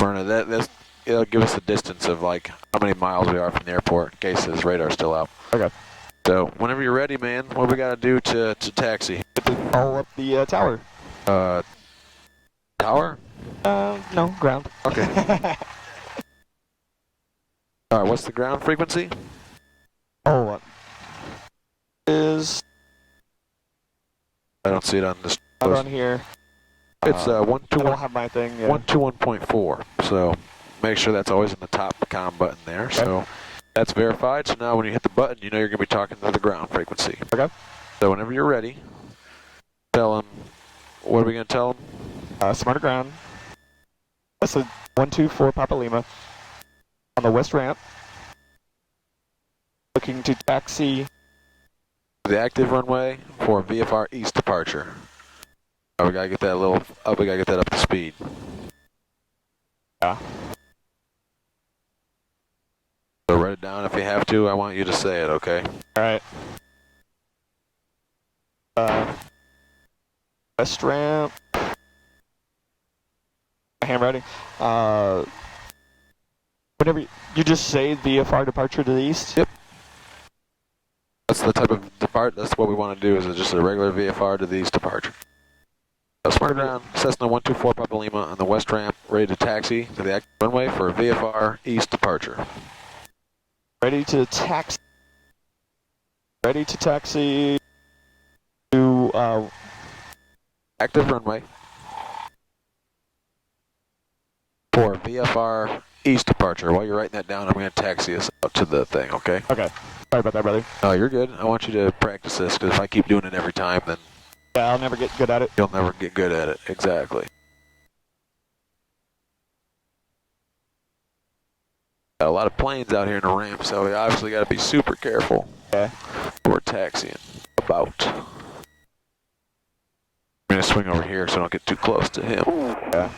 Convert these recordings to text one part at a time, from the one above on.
Smyrna. It'll give us a distance of like how many miles we are from the airport in case this radar's still out. Okay. So whenever you're ready, man, what we gotta do to taxi? All up the tower. Tower? No, ground. Okay. All right. What's the ground frequency? Oh, what is? I don't see it on this. Not on here. It's I don't have my thing. Yeah. 121.4. So make sure that's always in the top comm button there. Okay. So that's verified. So now when you hit the button, you know you're gonna be talking to the ground frequency. Okay. So whenever you're ready, tell them. What are we gonna tell them? Smyrna ground. That's a 124 Papa Lima on the west ramp. Looking to taxi. The active runway for VFR East departure. Oh, we gotta get that we gotta get that up to speed. Yeah. So write it down if you have to. I want you to say it, okay? All right. West ramp. Handwriting. Whenever you just say VFR departure to the east. Yep. That's the type of depart. That's what we want to do. Is just a regular VFR to the east departure. So Smyrna ground, Cessna 124 Papa Lima on the west ramp, ready to taxi to the active runway for VFR East departure. Ready to taxi. Ready to taxi to Active runway for VFR East departure. While you're writing that down, I'm going to taxi us up to the thing, okay? Okay. Sorry about that, brother. Oh, you're good. I want you to practice this, because if I keep doing it every time, then Yeah, I'll never get good at it. you'll never get good at it. Exactly. Got a lot of planes out here in the ramp, so we obviously got to be super careful. Okay. We're taxiing about. I'm going to swing over here so I don't get too close to him. Yeah.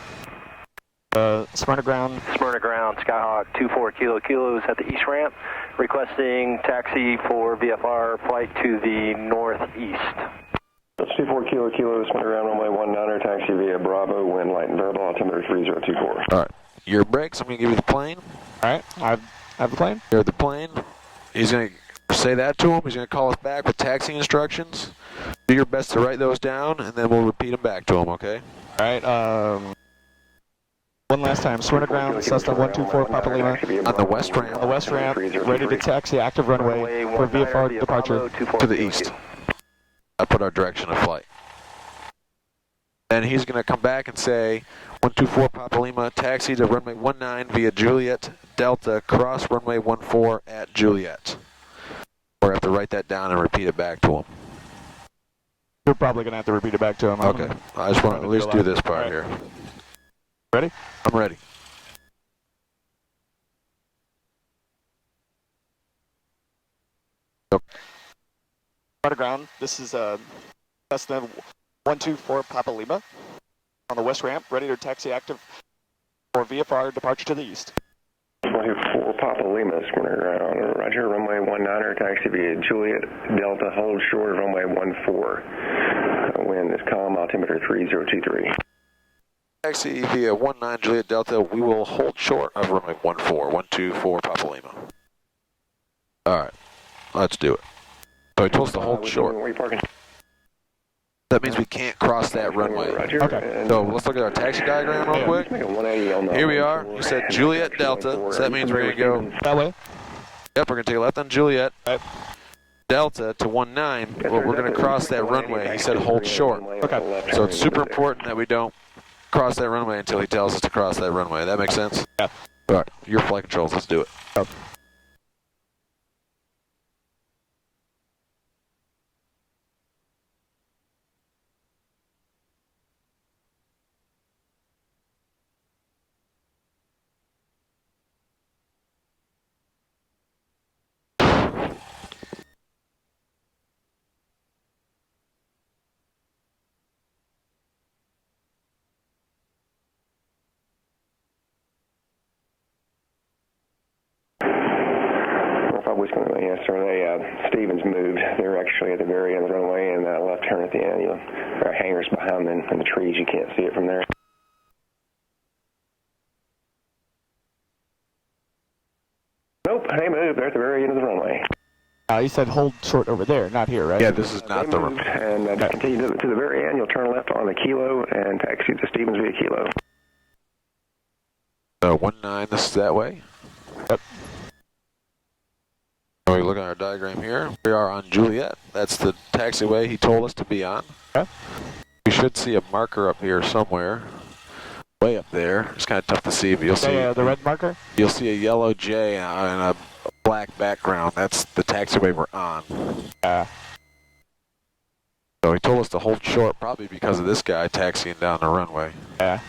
Smyrna ground. Smyrna ground, Skyhawk 24 Kilo Kilos at the east ramp, requesting taxi for VFR flight to the northeast. 24 Kilo Kilos, Smyrna ground, runway 19er, taxi via Bravo, wind light and variable, altimeter 3024. All right. Your brakes, I'm going to give you the plane. All right. I have the plane. Here's the plane. He's going to say that to him. He's going to call us back with taxi instructions. Do your best to write those down, and then we'll repeat them back to him, okay? All right. One last time. Smyrna ground, Cessna 124 Papa Lima On the west ramp. on the west ramp, ready to taxi active runway for VFR departure. To the east. I put our direction of flight. Then he's going to come back and say, 124 Papa Lima, taxi to runway 19 via Juliet Delta, cross runway 14 at Juliet. We're going to have to write that down and repeat it back to him. You're probably going to have to repeat it back to him. Okay. I just want to at least do this part here. Ready? I'm ready. Smyrna ground. This is Cessna 124 Papa Lima on the west ramp, ready to taxi active for VFR departure to the east. 24 Papa Lima, Smyrna ground, roger, runway 19er, taxi via Juliet Delta, hold short of runway 14. Wind is calm, altimeter 3023. Taxi via 19 Juliet Delta, we will hold short of runway 124 Papa Lima. Alright, let's do it. So he told us to hold short. Where are you parking? That means we can't cross that runway. Roger. Okay. So let's look at our taxi diagram real quick. Make a 180 on the Here we are. You said Juliet Delta, so that means we're going to go, That way? yep, we're going to take a left on Juliet. Right. Delta to 19, well, we're going to cross that runway. He said hold short. Okay. So it's super important that we don't cross that runway until he tells us to cross that runway. That makes sense? Yeah. All right, your flight controls, let's do it. Yep. Yes, sir. Stevens moved. They're actually at the very end of the runway and left turn at the end. Our hangar's behind them in the trees. You can't see it from there. Nope, they moved. They're at the very end of the runway. You said hold short over there, not here, right? Yeah, this is not They the moved, room. and just continue to the very end. You'll turn left on the Kilo and taxi to Stevens via Kilo. 19, this is that way. Yep. We look at our diagram here. We are on Juliet. That's the taxiway he told us to be on. Okay. We should see a marker up here somewhere. Way up there. It's kind of tough to see, but you'll see. The red marker? You'll see a yellow J on a black background. That's the taxiway we're on. So he told us to hold short, probably because of this guy taxiing down the runway. Yeah.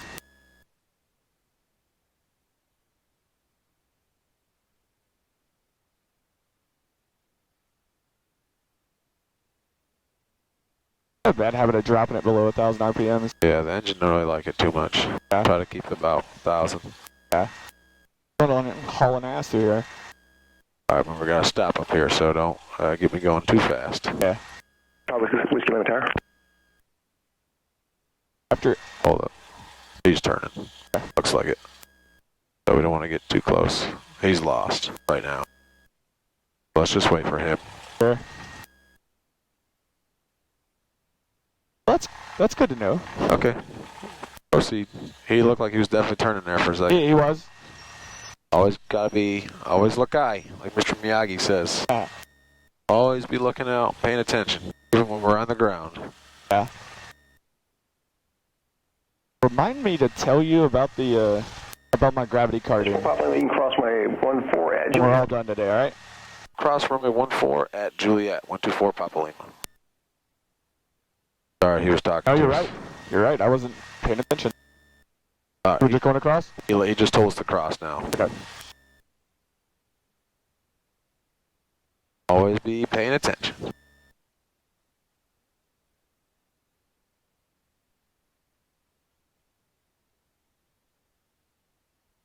A bad habit of dropping it below 1,000 RPMs. Yeah, the engine don't really like it too much. Yeah. Try to keep it about 1,000. Yeah. Hauling ass through here. Alright, remember, we gotta stop up here, so don't get me going too fast. Yeah. Whiskey Lima Tower. After. Hold up. He's turning. Looks like it. So we don't want to get too close. He's lost right now. Let's just wait for him. Sure. That's good to know. Okay. Proceed. He looked like he was definitely turning there for a second. He was. Always look eye, like Mr. Miyagi says. Yeah. Always be looking out, paying attention, even when we're on the ground. Yeah. Remind me to tell you about the about my gravity carding. You can cross my 14 at We're all done today, all right? Cross runway 14 at Juliet, 124 Papa Lima. Sorry, he was talking. Oh, to you're us. right. You're right. I wasn't paying attention. He, just going across? he just told us to cross now. Okay. Always be paying attention.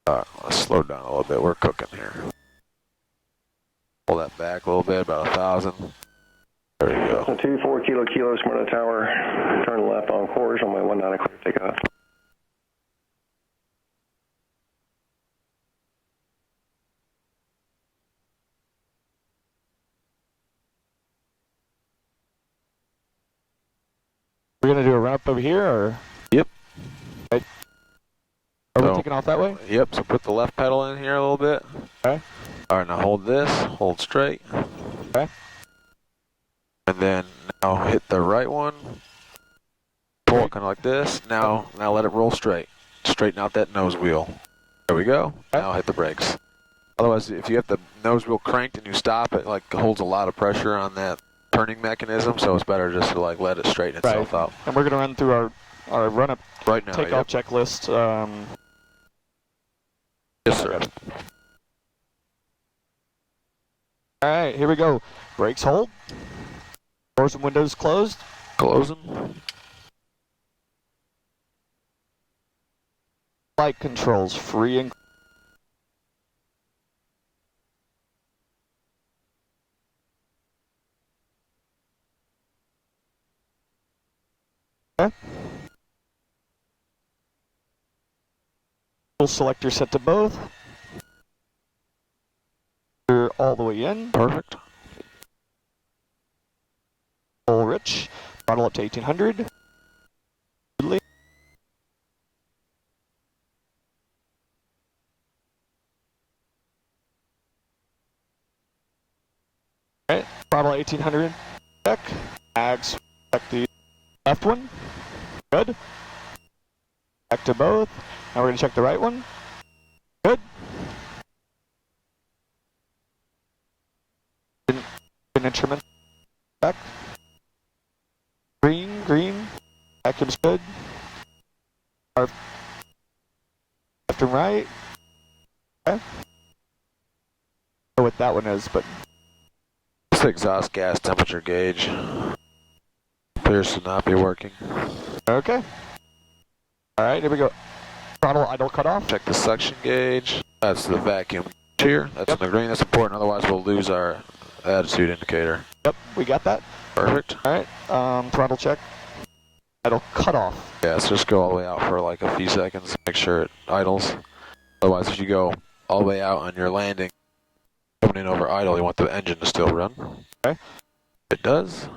Let's slow down a little bit. We're cooking here. Pull that back a little bit, about 1,000. There you go. 24 Kilo Smyrna Tower. Turn left on course on my 19 clear takeoff. We're going to do a run up over here, or? Yep. Right. Are we So- taking off that way? Yep, so put the left pedal in here a little bit. Okay. Alright, now hold this, hold straight. Okay. And then now hit the right one. Pull it kind of like this. Now let it roll straight. Straighten out that nose wheel. There we go. Okay. Now hit the brakes. Otherwise, if you have the nose wheel cranked and you stop, it like holds a lot of pressure on that turning mechanism, so it's better just to like let it straighten itself out. And we're going to run through our run up Right now, takeoff checklist. Yes, sir. All right, here we go. Brakes hold. Doors and windows closed. Closing. Flight controls free and okay. Full selector set to both. You're all the way in. Perfect. Full rich. Throttle up to 1800. Alright, throttle 1800. Check. Mags. Check the left one. Good. Back to both. Now we're going to check the right one. Good. Instrument. Back. Green. Vacuum's good. Our left and right. Okay. I don't know what that one is, but It's the exhaust gas temperature gauge. Appears to not be working. okay. Alright, here we go. Throttle idle cutoff. Check the suction gauge. That's the vacuum here. That's Yep. in the green. That's important. Otherwise, we'll lose our attitude indicator. Yep, we got that. Perfect. Alright, throttle check. Idle cutoff. Yeah, let's just go all the way out for like a few seconds. Make sure it idles. Otherwise, if you go all the way out on your landing, coming in over idle, you want the engine to still run. Okay. It does.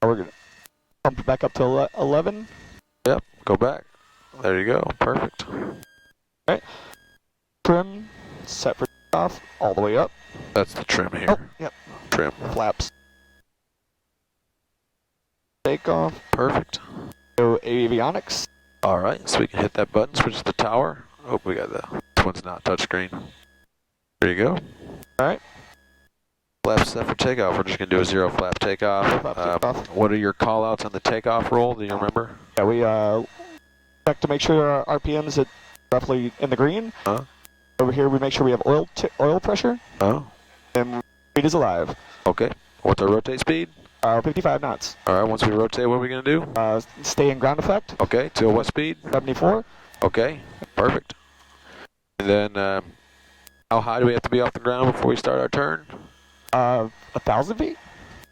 We're going to pump it back up to 11. Yep, go back. There you go, perfect. Trim, set for off, all the way up. That's the trim here. Oh, yep. Trim. Flaps. Take off. Perfect. Go avionics. All right, so we can hit that button, switch to the tower. Oh, we got that. This one's not touchscreen. There you go. All right. Flap set for takeoff. We're just going to do a 0 flap takeoff. Flap takeoff. What are your call outs on the takeoff roll? Do you remember? Yeah, we check to make sure our RPM's at roughly in the green. Over here, we make sure we have oil pressure. Oh. And speed is alive. Okay. What's our rotate speed? 55 knots. All right, once we rotate, what are we going to do? Stay in ground effect. Okay, till what speed? 74. Okay, perfect. And then, how high do we have to be off the ground before we start our turn? 1,000 feet?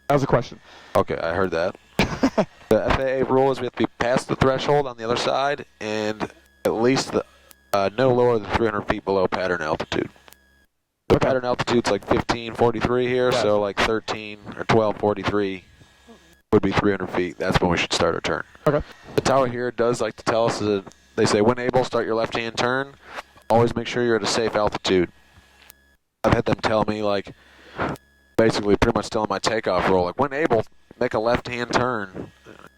That was a question. Okay, I heard that. The FAA rule is we have to be past the threshold on the other side and at least no lower than 300 feet below pattern altitude. The pattern altitude's like 1543 here, Yeah. so like 13 or 1243 would be 300 feet. That's when we should start our turn. Okay. The tower here does like to tell us that they say when able, start your left-hand turn. Always make sure you're at a safe altitude. I've had them tell me like, basically pretty much telling my takeoff roll, like when able, make a left-hand turn.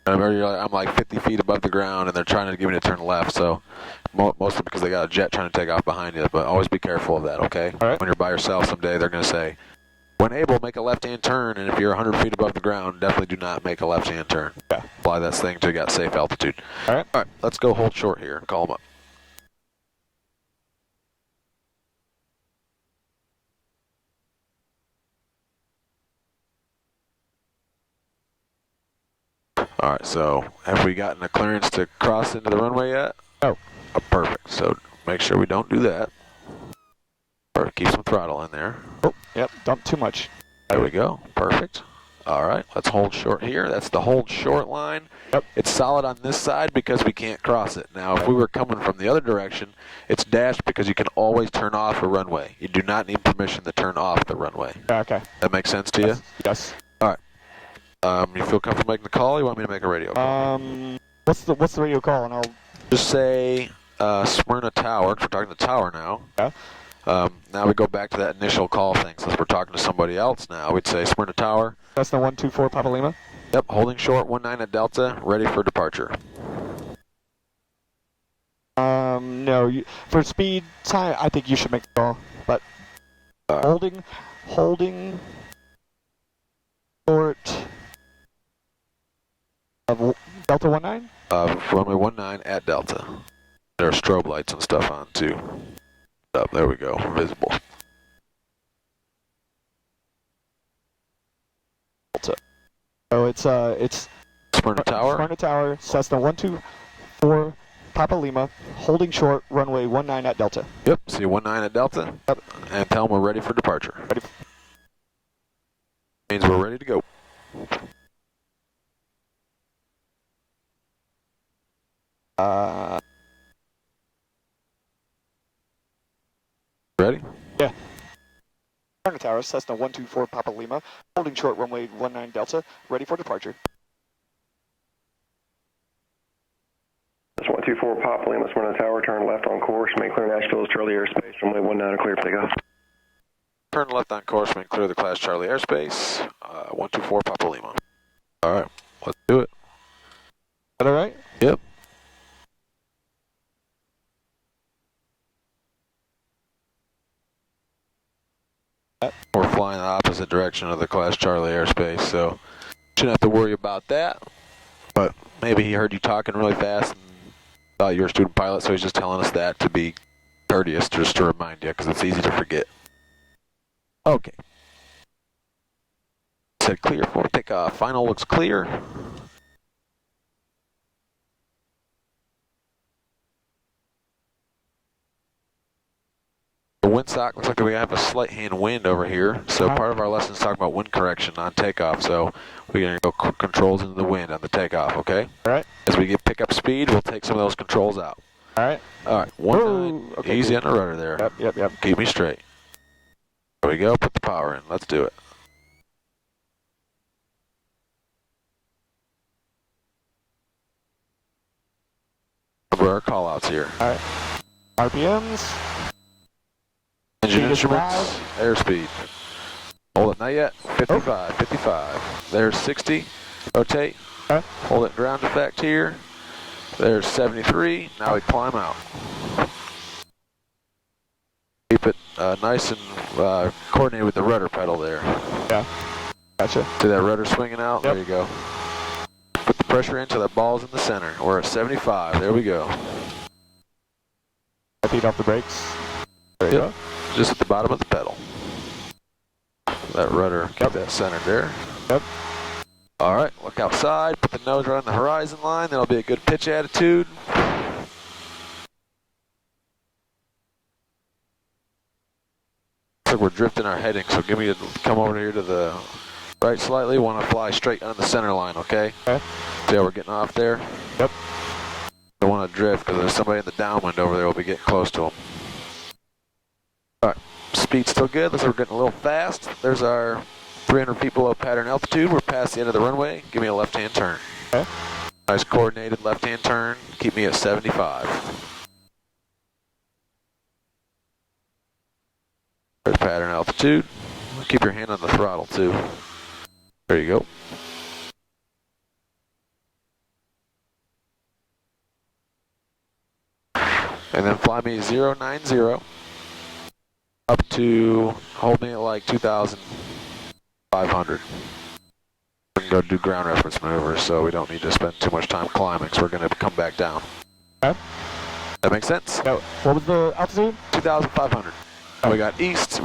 I'm like 50 feet above the ground and they're trying to get me to turn left, so mostly because they got a jet trying to take off behind you, but always be careful of that, okay? All right. When you're by yourself someday, they're going to say, when able, make a left-hand turn, and if you're 100 feet above the ground, definitely do not make a left-hand turn. Yeah. Fly that thing till you got safe altitude. All right. All right, let's go hold short here and call them up. All right, so have we gotten a clearance to cross into the runway yet? No. Oh, perfect. So make sure we don't do that. Or keep some throttle in there. Oh, yep, dump too much. There we go. Perfect. All right, let's hold short here. That's the hold short line. Yep. It's solid on this side because we can't cross it. Now, if we were coming from the other direction, it's dashed because you can always turn off a runway. You do not need permission to turn off the runway. Yeah, okay. That makes sense to you? Yes. You feel comfortable making the call? Or you want me to make a radio call? What's the radio call? And I'll Just say Smyrna Tower, because we're talking to the tower now. Yeah. Now we go back to that initial call thing. Since we're talking to somebody else now, we'd say Smyrna Tower. That's the 124 Papa Lima. Yep, holding short, 19 at Delta, ready for departure. No, for speed time, I think you should make the call. But holding short of Delta 19. Runway 19 at Delta. There are strobe lights and stuff on too. Up there we go, visible. So it's Smyrna Tower. Smyrna Tower, Cessna 124 Papa Lima, holding short, runway 19 at Delta. Yep, see 19 at Delta. Yep. And tell them we're ready for departure. Ready. Means we're ready to go. Ready? Yeah. Smyrna Tower, Cessna 124 Papa Lima, holding short, runway 19 Delta, ready for departure. That's 124 Papa Lima, Smyrna Tower, turn left on course, make clear Nashville's Charlie airspace, runway 19 clear for takeoff. Turn left on course, make clear the Class Charlie airspace. 124 Papa Lima. All right, let's do it. Is that all right? Yep. We're flying the opposite direction of the Class Charlie airspace, so shouldn't have to worry about that. But maybe he heard you talking really fast and thought you were a student pilot, so he's just telling us that to be courteous, just to remind you, because it's easy to forget. Okay. Said clear for takeoff. Final looks clear. The windsock looks like we have a slight hand wind over here, so part of our lesson is talking about wind correction on takeoff, so we're going to go controls into the wind on the takeoff, okay? All right. As we get pick up speed, we'll take some of those controls out. All right. All right, 19, Okay, easy good. on the rudder there. Yep. Keep me straight. There we go, put the power in. Let's do it. Remember our call outs here. Alright. RPMs. Engine Speed is instruments, airspeed. Hold it, not yet. 55, 55. There's 60. Rotate. Okay. Hold it, ground effect here. There's 73. Now we climb out. Keep it nice and coordinated with the rudder pedal there. Yeah. Gotcha. See that rudder swinging out? Yep. There you go. Put the pressure in till that ball's in the center. We're at 75. There we go. Feet off the brakes. There you Yep. Just at the bottom of the pedal. That rudder, keep that centered there. Yep. All right, look outside. Put the nose right on the horizon line. That'll be a good pitch attitude. Looks like we're drifting our heading, so come over here to the right slightly. Want to fly straight on the center line, okay? Okay. See how we're getting off there? Yep. Don't want to drift because there's somebody in the downwind over there. We'll be getting close to them. All right, speed's still good. Looks like we're getting a little fast. There's our 300 feet below pattern altitude. We're past the end of the runway. Give me a left-hand turn. Okay. Nice coordinated left-hand turn. Keep me at 75. There's pattern altitude. Keep your hand on the throttle too. There you go. And then fly me 090 up to, hold me at like 2,500. We can go do ground reference maneuvers, so we don't need to spend too much time climbing, so we're going to come back down. Okay. That makes sense? No. What was the altitude? 2,500. We got east,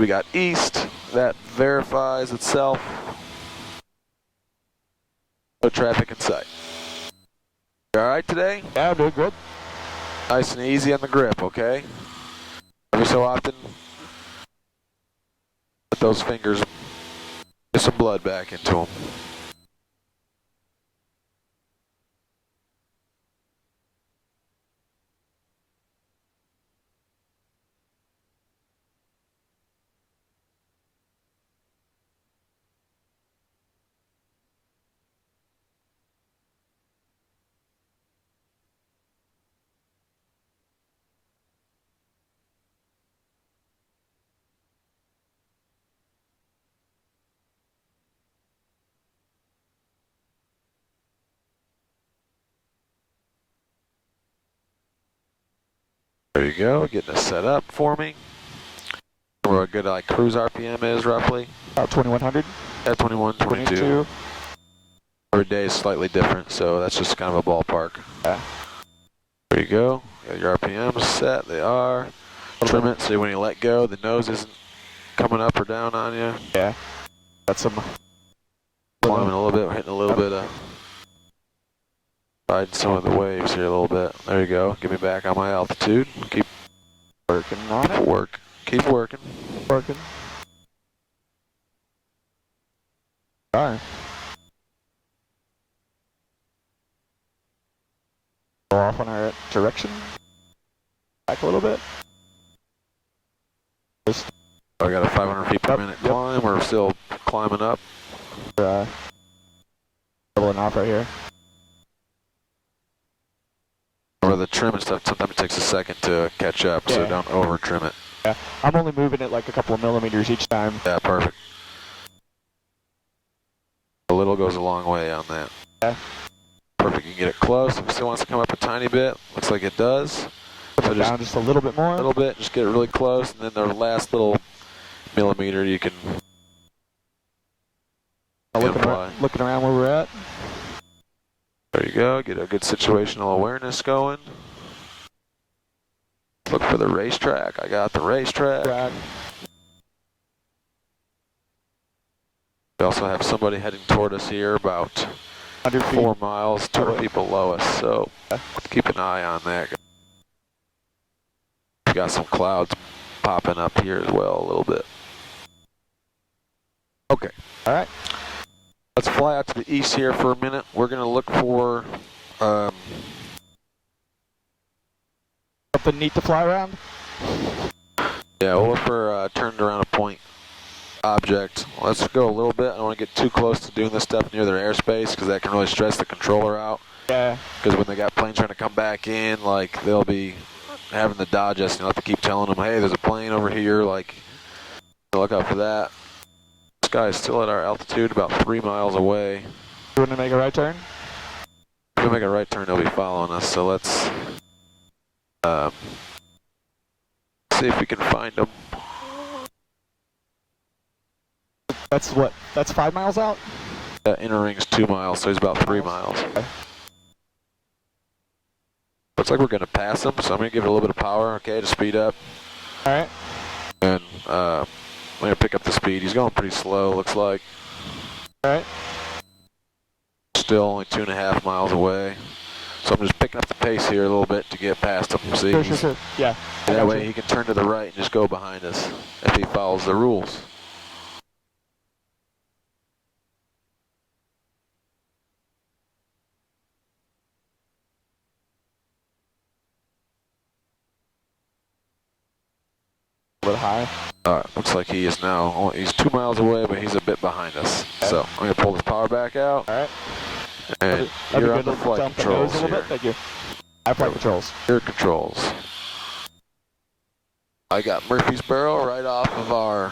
that verifies itself. No traffic in sight. You alright today? Yeah, I'm doing good. Nice and easy on the grip, okay? Every so often, let those fingers get some blood back into them. There you go, getting it set up for me. Where a good like cruise RPM is roughly. About 2100. At 21, 22. Every day is slightly different, so that's just kind of a ballpark. Yeah. There you go. Got your RPMs set, they are. Trim it so when you let go, the nose isn't coming up or down on you. Yeah. Got some Climbing a little bit, we're hitting a little bit of riding some of the waves here a little bit. There you go. Get me back on my altitude. Keep working on it. Keep working. Working. Alright. Go off on our direction. Back a little bit. Just I got a 500 feet per minute climb. We're still climbing up. doubling off right here. Or the trim and stuff, sometimes it takes a second to catch up, so Yeah. don't over trim it. Yeah, I'm only moving it like a couple of millimeters each time. Yeah, perfect. A little goes a long way on that. Yeah. Perfect, you can get it close. If it still wants to come up a tiny bit, looks like it does. Put So it down just a little bit more. a little bit, just get it really close, and then the last little millimeter you can looking around where we're at. There you go, get a good situational awareness going. Look for the racetrack. I got the racetrack. Track. We also have somebody heading toward us here about 100 feet. 4 miles, 200 feet below us, so keep an eye on that. We got some clouds popping up here as well a little bit. Okay. All right. Let's fly out to the east here for a minute. We're going to look for Something neat to fly around. yeah, we'll look for turned around a point object. Let's go a little bit. I don't want to get too close to doing this stuff near their airspace because that can really stress the controller out. Yeah. Because when they got planes trying to come back in, like they'll be having to dodge us, and you'll have to keep telling them, hey, there's a plane over here, like, look out for that. This guy is still at our altitude, about 3 miles away. You want to make a right turn? If we make a right turn, they'll be following us, so let's see if we can find them. That's what? That's 5 miles out? Inner ring's 2 miles, so he's about 3 miles. Okay. Looks like we're going to pass him, so I'm going to give it a little bit of power, okay, to speed up. All right. And I'm going to pick up the speed. He's going pretty slow, looks like. All right. Still only 2.5 miles away. So I'm just picking up the pace here a little bit to get past him. See? Sure. Yeah. That way he can turn to the right and just go behind us if he follows the rules. A little high. Alright, looks like he is now, he's 2 miles away, but he's a bit behind us. Okay. So I'm going to pull this power back out. All right. And That'd you're be on the good to flight dump the nose controls a little here. bit. Thank you. I have flight controls. Your controls. I got Murfreesboro right off of our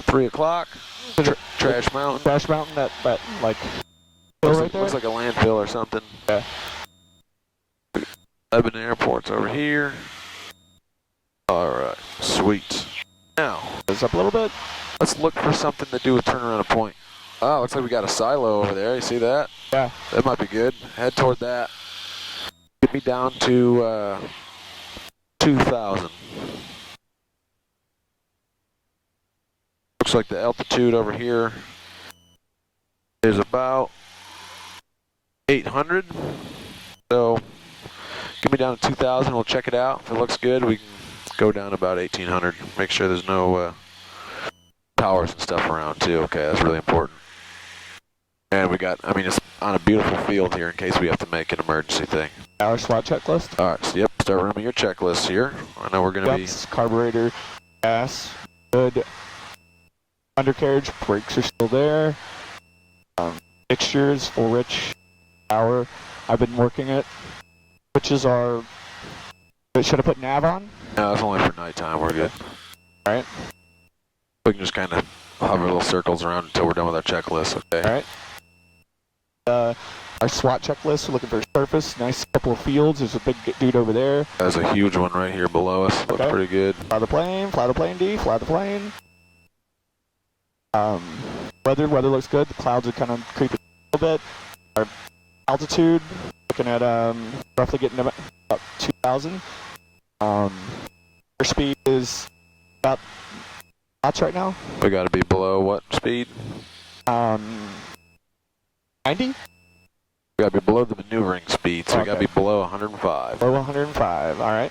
3 o'clock. Trash Mountain. Trash Mountain, that like hill right there? Looks like a landfill or something. Yeah. Lebanon Airport's over here. Alright, sweet. Now, It's up a little bit. let's look for something to do with turn around a point. Oh, looks like we got a silo over there. You see that? Yeah. That might be good. Head toward that. Get me down to 2,000. Looks like the altitude over here is about 800. So get me down to 2,000. We'll check it out. If it looks good, we can go down about 1,800. Make sure there's no towers and stuff around too. Okay, that's really important. And we got, I mean, it's on a beautiful field here in case we have to make an emergency thing. Our SWAT checklist. All right, so yep, start running your checklist here. I know we're going to be... Ducts, carburetor, gas, good. Undercarriage, brakes are still there. Fixtures, full rich, power. I've been working it. Switches are... Should I put nav on? No, it's only for nighttime. We're good. All right. We can just kind of hover little circles around until we're done with our checklist, okay? All right. Our SWAT checklist, we're looking for surface. Nice couple of fields. There's a big dude over there. There's a huge one right here below us. Looks Okay. pretty good. Fly the plane D, fly the plane. Weather looks good. The clouds are kind of creeping a little bit. Our altitude, looking at roughly getting about 2,000. Airspeed is about knots right now. We got to be below what speed? 90? We got to be below the maneuvering speed, so we got to Okay. be below 105. Below 105. All right.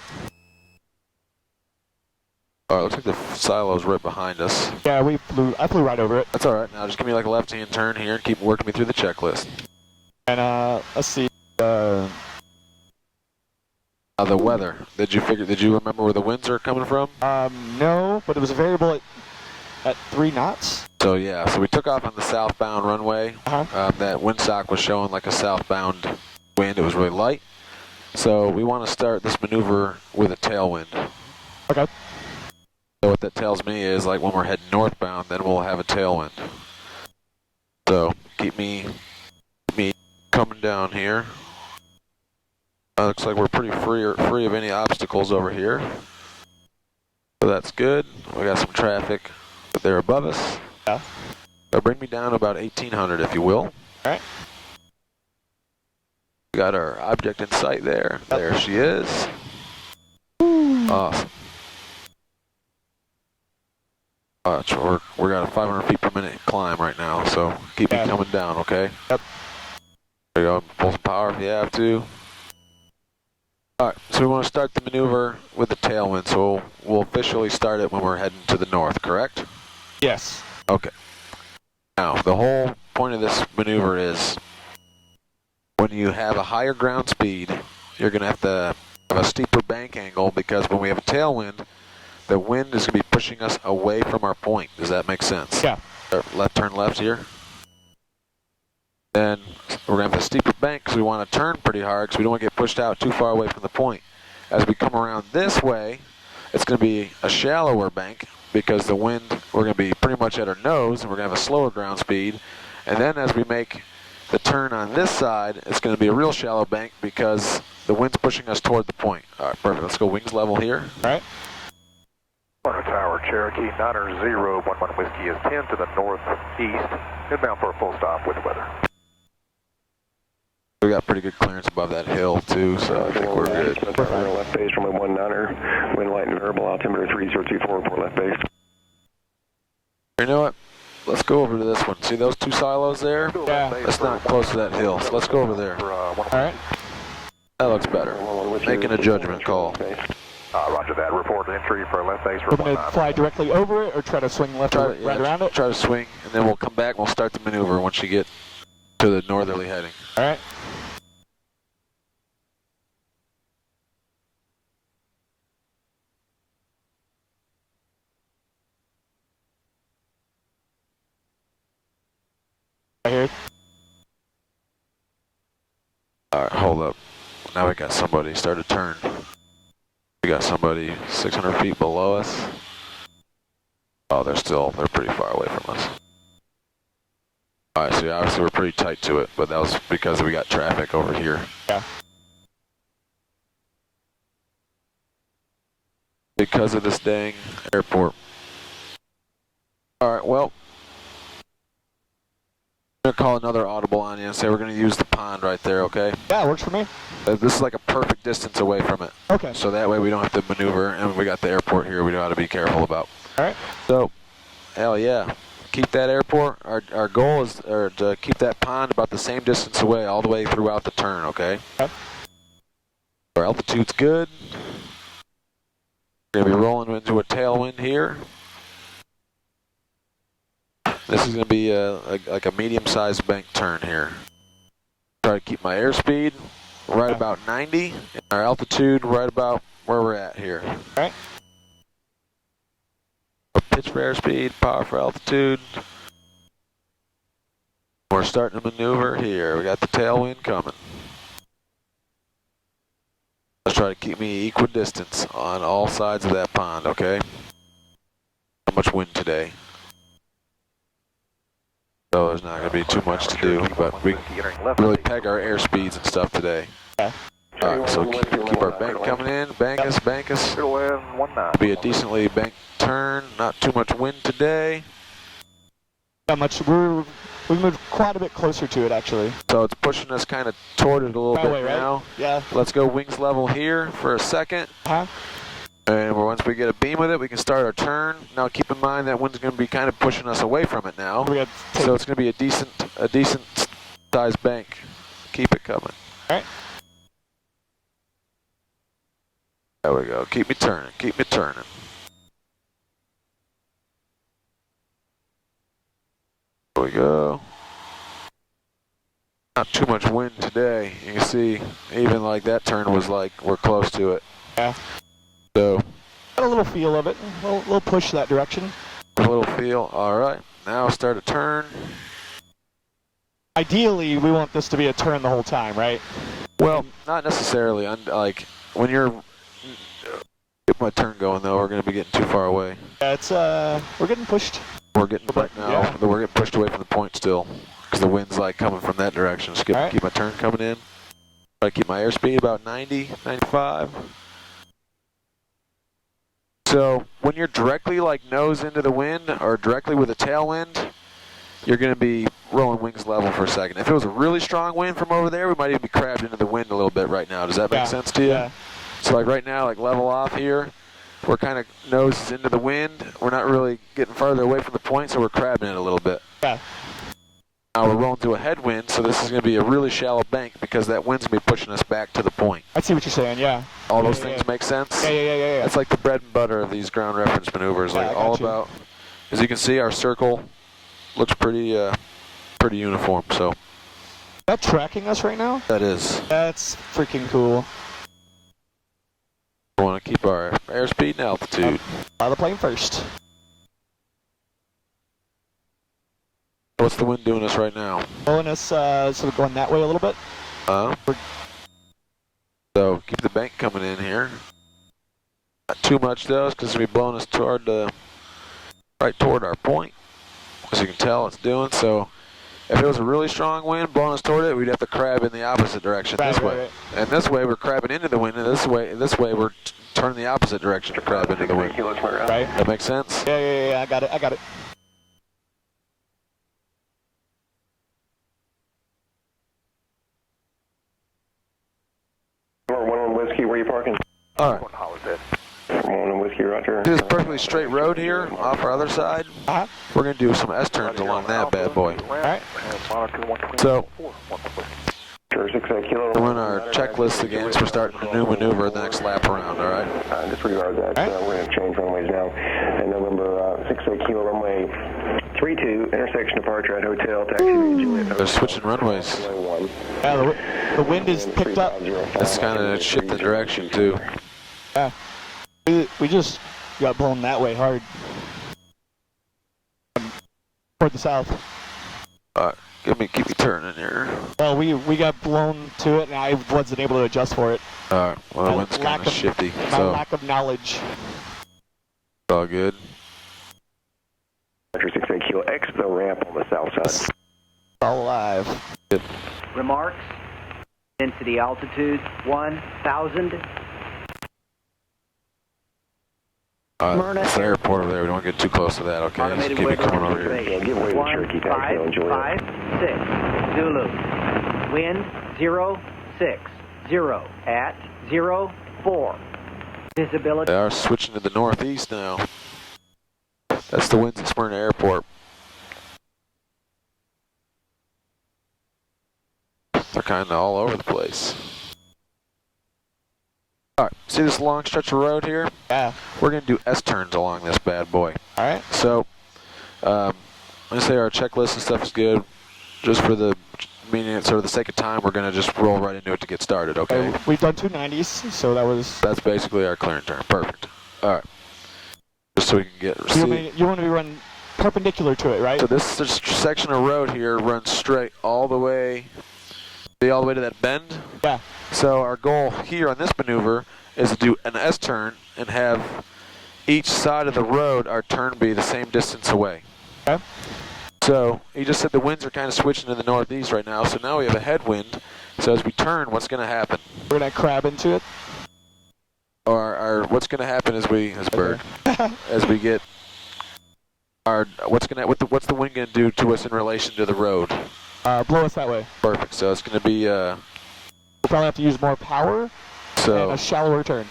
All right, looks like the silo's right behind us. Yeah, I flew right over it. That's all right. Now just give me like a left-hand turn here and keep working me through the checklist. And let's see. The weather. Did you remember where the winds are coming from? No, but it was a variable at 3 knots. So yeah, so we took off on the southbound runway. Uh-huh. That windsock was showing like a southbound wind. It was really light. So we want to start this maneuver with a tailwind. Okay. So what that tells me is like when we're heading northbound, then we'll have a tailwind. So keep me coming down here. Looks like we're pretty free of any obstacles over here. So that's good. We got some traffic there above us. Yeah. So bring me down about 1,800 if you will. All right. We got our object in sight there. Yep. There she is. Awesome. So we're got a 500 feet per minute climb right now, so keep me coming down, okay? Yep. There you go. Pull some power if you have to. Alright, so we want to start the maneuver with the tailwind, so we'll officially start it when we're heading to the north, correct? Yes. Okay. Now, the whole point of this maneuver is when you have a higher ground speed, you're going to have a steeper bank angle because when we have a tailwind, the wind is going to be pushing us away from our point. Does that make sense? Yeah. Left turn left here. Then we're going to have a steeper bank because we want to turn pretty hard because we don't want to get pushed out too far away from the point. As we come around this way, it's going to be a shallower bank because the wind, we're going to be pretty much at our nose and we're going to have a slower ground speed. And then as we make the turn on this side, it's going to be a real shallow bank because the wind's pushing us toward the point. All right, perfect. Let's go wings level here. All right. Corner Tower, Cherokee, 900, 11 Whiskey is 10 to the northeast, inbound for a full stop with weather. We got pretty good clearance above that hill too, so I think we're good. Left base, runway 19er, wind light and variable, altimeter 3024, report left base. You know what? Let's go over to this one. See those two silos there? Yeah. That's not close to that hill, so let's go over there. All right. That looks better. Making a judgment call. Roger that. Report entry for left base. We're going to fly directly over it or try to swing left or right around it? Try to swing, and then we'll come back and we'll start the maneuver once you get to the northerly heading. All right. Right here. All right, hold up. Now we got somebody start to turn. We got somebody 600 feet below us. Oh, they're pretty far away from us. All right, so obviously we're pretty tight to it, but that was because we got traffic over here. Yeah. Because of this dang airport. All right, well, I'm gonna call another audible on you and say we're gonna use the pond right there, okay? Yeah, works for me. This is like a perfect distance away from it. Okay. So that way we don't have to maneuver, and we got the airport here we know how to be careful about. All right. So, hell yeah. Keep that airport, our goal is to keep that pond about the same distance away all the way throughout the turn, okay? Okay. Our altitude's good. We're gonna be rolling into a tailwind here. This is going to be like a medium-sized bank turn here. Try to keep my airspeed right about 90, and our altitude right about where we're at here. All right. Pitch for airspeed, power for altitude. We're starting to maneuver here. We got the tailwind coming. Let's try to keep me equidistance on all sides of that pond, okay? Not much wind today. So there's not going to be too much to do, but we really peg our air speeds and stuff today. Yeah. Alright, so keep our bank coming in, bank us. Be a decently banked turn, not too much wind today. Not much. We moved quite a bit closer to it, actually. So it's pushing us kind of toward it a little bit now. Right? Yeah. Let's go wings level here for a second. Uh-huh. And once we get a beam with it, we can start our turn. Now keep in mind that wind's going to be kind of pushing us away from it now. So it's going to be a decent sized bank. Keep it coming. All right. There we go. Keep me turning. Keep me turning. There we go. Not too much wind today. You can see even like that turn was like we're close to it. Yeah. So got a little feel of it. A little push that direction. A little feel. All right. Now start a turn. Ideally, we want this to be a turn the whole time, right? Well, not necessarily. Like when you're get my turn going though, we're going to be getting too far away. Yeah, it's we're getting pushed. We're getting back now. Yeah. We're getting pushed away from the point still because the wind's like coming from that direction. Just keep my turn coming in. Try to keep my airspeed about 90, 95. So when you're directly like nose into the wind or directly with a tailwind, you're going to be rolling wings level for a second. If it was a really strong wind from over there, we might even be crabbed into the wind a little bit right now. Does that make sense to you? Yeah. So like right now, like level off here, we're kind of noses into the wind. We're not really getting farther away from the point, so we're crabbing it a little bit. Yeah. Now we're rolling through a headwind, so this is going to be a really shallow bank because that wind's going to be pushing us back to the point. I see what you're saying, yeah. All those things make sense? Yeah. That's like the bread and butter of these ground reference maneuvers. Yeah, Like all about, as you can see, our circle looks pretty uniform. So is that tracking us right now? that is. That's freaking cool. I want to keep our airspeed and altitude. Fly the plane first. What's the wind doing us right now? Blowing us, sort of going that way a little bit. So keep the bank coming in here. Not too much though, because it'll be blowing us toward the right toward our point. As you can tell, it's doing so. If it was a really strong wind blowing us toward it, we'd have to crab in the opposite direction this way. Right. And this way we're crabbing into the wind, and this way we're turning the opposite direction to crab into the wind. Right. That makes sense? Yeah, I got it. One Whiskey, where are you parking? All right. One Whiskey, Roger. This perfectly straight road here off our other side. We're going to do some S-turns along that bad boy. Alright. So, Sure, 6 kilo. we'll run our checklist again, so we're starting a new maneuver the next lap around, all right? Disregard that. We're going to change runways now. And November 6 kilo runway 32, intersection departure at Hotel, taxi to Juliet. They're switching runways. Runway 1. Yeah, the wind is picked up. That's kind of shifting direction, too. Yeah. We just got blown that way hard. Toward the south. Keep me turning here. Well, we got blown to it, and I wasn't able to adjust for it. All right, well, the My wind's kind lack of of- shifty, My so lack of knowledge. it's all good. Roger, 6 kilo, exit the ramp on the south side. All alive. Remarks, density altitude 1,000. Smyrna It's the airport over there. We don't want to get too close to that, okay? Just Automated keep me weather coming over here. base. Yeah, give way to Cherokee taxi on Juliet. 15556 Zulu. Wind 060 at 04. Visibility. They are switching to the northeast now. That's the winds at Smyrna Airport. They're kind of all over the place. All right, see this long stretch of road here? Yeah. We're going to do S-turns along this bad boy. Alright. So, let me say our checklist and stuff is good. Just for the meaning, sort of the sake of time, we're going to just roll right into it to get started, okay? We've done 290s, so that was... That's basically our clearing turn. Perfect. All right. Just so we can get... You want to be running perpendicular to it, right? So this section of road here runs straight all the way to that bend. Yeah. So our goal here on this maneuver is to do an S-turn and have each side of the road, our turn be the same distance away. Okay. So he just said the winds are kind of switching to the northeast right now, so now we have a headwind. So as we turn, what's going to happen? We're going to crab into it. Or what's going to happen as we get our what's the wind going to do to us in relation to the road? Blow us that way. Perfect. So it's going to be We'll probably have to use more power and so a shallower turn.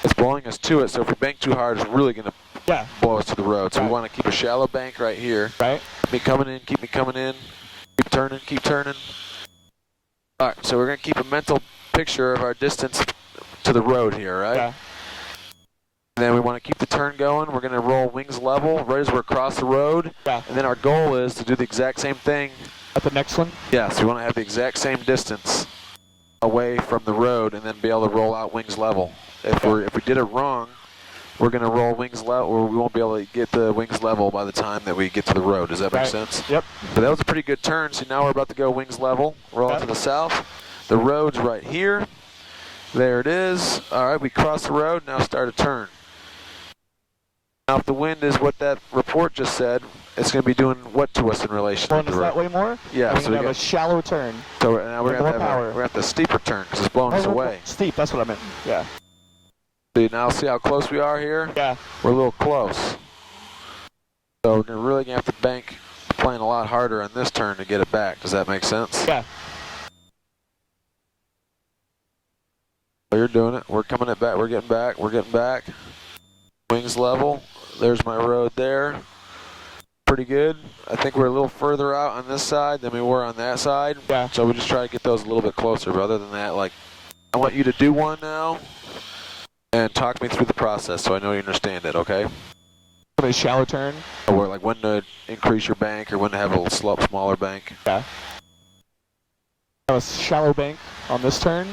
it's blowing us to it. So if we bank too hard, it's really going to Yeah. blow us to the road. So we Right. want to keep a shallow bank right here. Right? Keep me coming in. Keep me coming in. Keep turning. Keep turning. All right. So we're going to keep a mental picture of our distance to the road here, right? Yeah. And then we want to keep the turn going. We're going to roll wings level right as we're across the road. Yeah. And then our goal is to do the exact same thing. At the next one? Yes, we want to have the exact same distance away from the road and then be able to roll out wings level. If we did it wrong, we're going to roll wings level, or we won't be able to get the wings level by the time that we get to the road. Does that make Right. sense? Yep. But that was a pretty good turn. So now we're about to go wings level. Roll out to the south. The road's right here. There it is. All right, we cross the road. Now start a turn. Now, if the wind is what that report just said, it's going to be doing what to us in relation Blowing to us the road? that way more? Yeah, We're so going we to have got, a shallow turn. so now we're with going to more power. have a steeper turn because it's blowing us away. Steep, that's what I meant. Yeah. See, now see how close we are here? Yeah. We're a little close. So we're really going to have to bank playing a lot harder on this turn to get it back. Does that make sense? Yeah. So you're doing it. We're coming it back. We're getting back. We're getting back. Wings level. There's my road there. Pretty good. I think we're a little further out on this side than we were on that side. Yeah. So we just try to get those a little bit closer. But other than that, like, I want you to do one now and talk me through the process so I know you understand it, okay? A shallow turn. Or like when to increase your bank or when to have a smaller bank. Yeah. Have a shallow bank on this turn.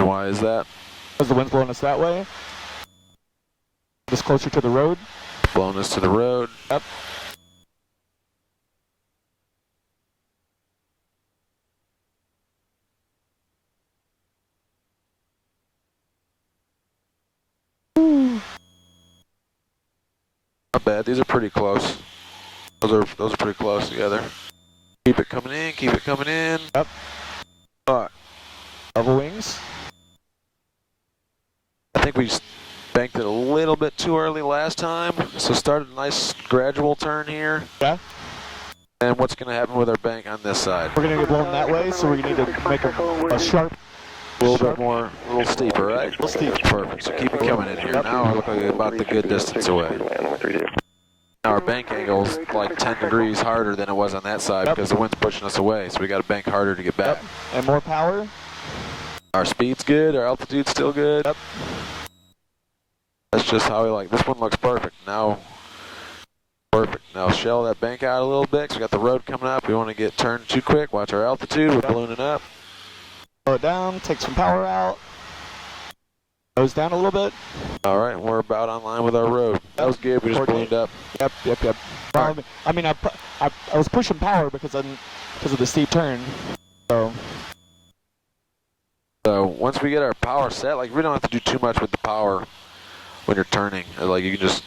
And why is that? Because the wind's blowing us that way. Just closer to the road. Blowing us to the road. Yep. Not bad. These are pretty close. Those are pretty close together. Keep it coming in. Keep it coming in. Yep. All right. Level wings. I think we banked it a little bit too early last time, so started a nice gradual turn here. Yeah. And what's going to happen with our bank on this side? We're going to get blown that way, so we need to make a sharp. A little bit more, a little steeper, right? A little steep. Perfect. So keep it coming in here. Now we're looking about the good distance away. Now our bank angle's like 10 degrees harder than it was on that side because the wind's pushing us away, so we got to bank harder to get back. Yep. And more power. Our speed's good, our altitude's still good. Yep. That's just how we like. This one looks perfect. Now, perfect. Now shell that bank out a little bit 'cause we got the road coming up. We want to get turned too quick. Watch our altitude. We're ballooning up. Slow it down. Take some power out. Nose down a little bit. All right, we're about on line with our road. That was good. We just ballooned up. Yep. I mean, I was pushing power because of the steep turn. So once we get our power set, like we don't have to do too much with the power when you're turning. Like you can just.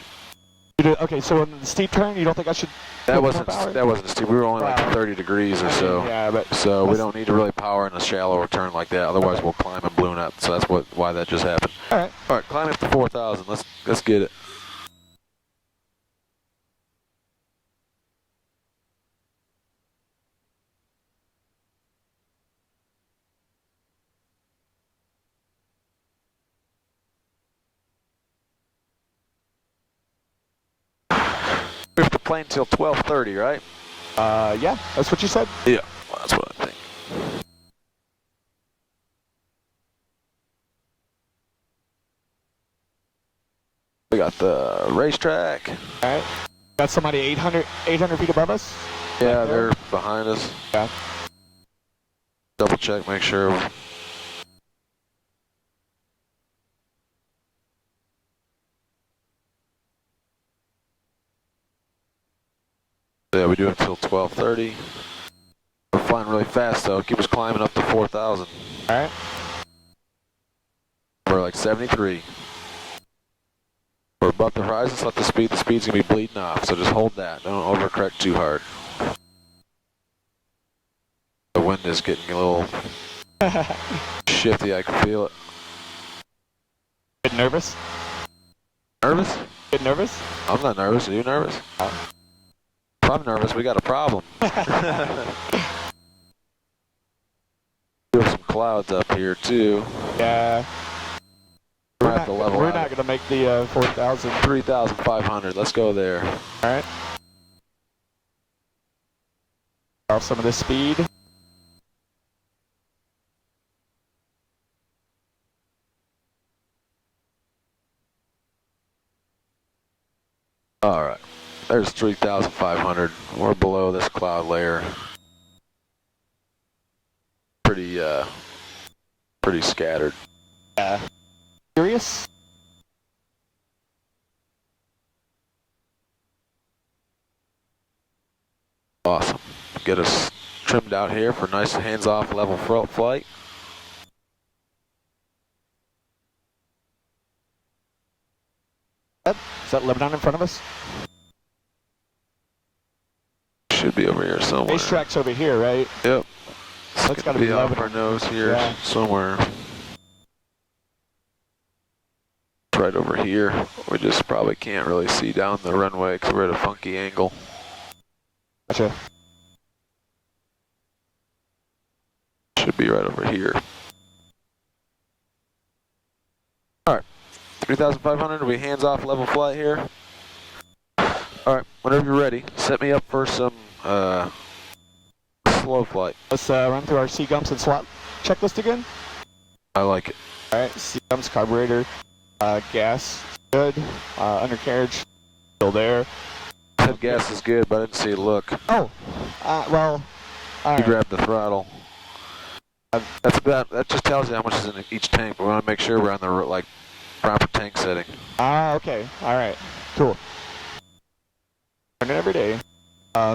okay, so in the steep turn, you don't think I should? That wasn't steep. We were only like 30 degrees or so. Yeah, but so we don't need to really power in a shallower turn like that. Otherwise, we'll climb and balloon up. So that's why that just happened. All right, climb up to 4,000. Let's get it. We have to plane till 12:30, right? yeah, that's what you said. Yeah, that's what I think. We got the racetrack. All right, got somebody 800 feet above us. Yeah, they're behind us. Yeah. Double check, make sure. Yeah, we do it until 12:30. We're flying really fast though. Keep us climbing up to 4,000. All right. We're like 73. We're above the horizon, so let the speed. The speed's gonna be bleeding off, so just hold that. Don't overcorrect too hard. The wind is getting a little shifty. I can feel it. Get nervous? Nervous? Get nervous? I'm not nervous. Are you nervous? If I'm nervous, we got a problem. We have some clouds up here too. Yeah. We're at the level. We're not gonna make the 4,000. 3,500. Let's go there. All right. Off some of the speed. All right. There's 3,500. We're below this cloud layer. Pretty scattered. Yeah. Curious? Awesome. Get us trimmed out here for nice hands-off level flight. Is that Lebanon in front of us? Should be over here somewhere. Racetrack's over here, right? Yep. That's gotta be off Lebanon. our nose here Yeah. somewhere. Right over here. We just probably can't really see down the runway because we're at a funky angle. Gotcha. Should be right over here. All right, 3,500. We hands off level flight here. All right, whenever you're ready, set me up for some slow flight. Let's run through our C-gumps and slot checklist again. I like it. All right, C-gumps, carburetor, gas, good. Undercarriage, still there. Head gas is good, but I didn't see it look. Oh, well, all You right. grabbed the throttle. That just tells you how much is in each tank. We want to make sure we're on the like proper tank setting. Ah, okay. All right. Cool. Learning every day.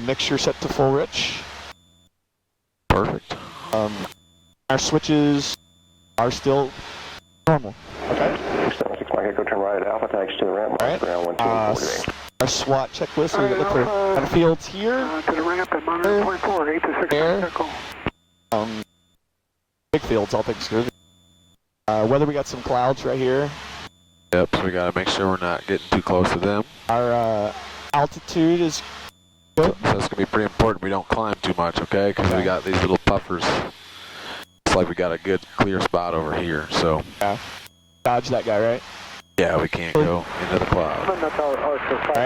Mixture set to full rich. Perfect. Our switches are still normal. Okay. 6 Mike Echo, turn right at Alpha, taxi to the ramp. All right. Ground 128. Our SWAT checklist. We look for fields here. To the ramp at monitor 24, 8 to 6 There. circle. Big fields, all things good. Weather, we got some clouds right here. Yep. So we got to make sure we're not getting too close to them. Our altitude is So it's gonna be pretty important we don't climb too much, okay? Because we got these little puffers. It's like we got a good clear spot over here. So dodge that guy, right? yeah, we can't go into the cloud.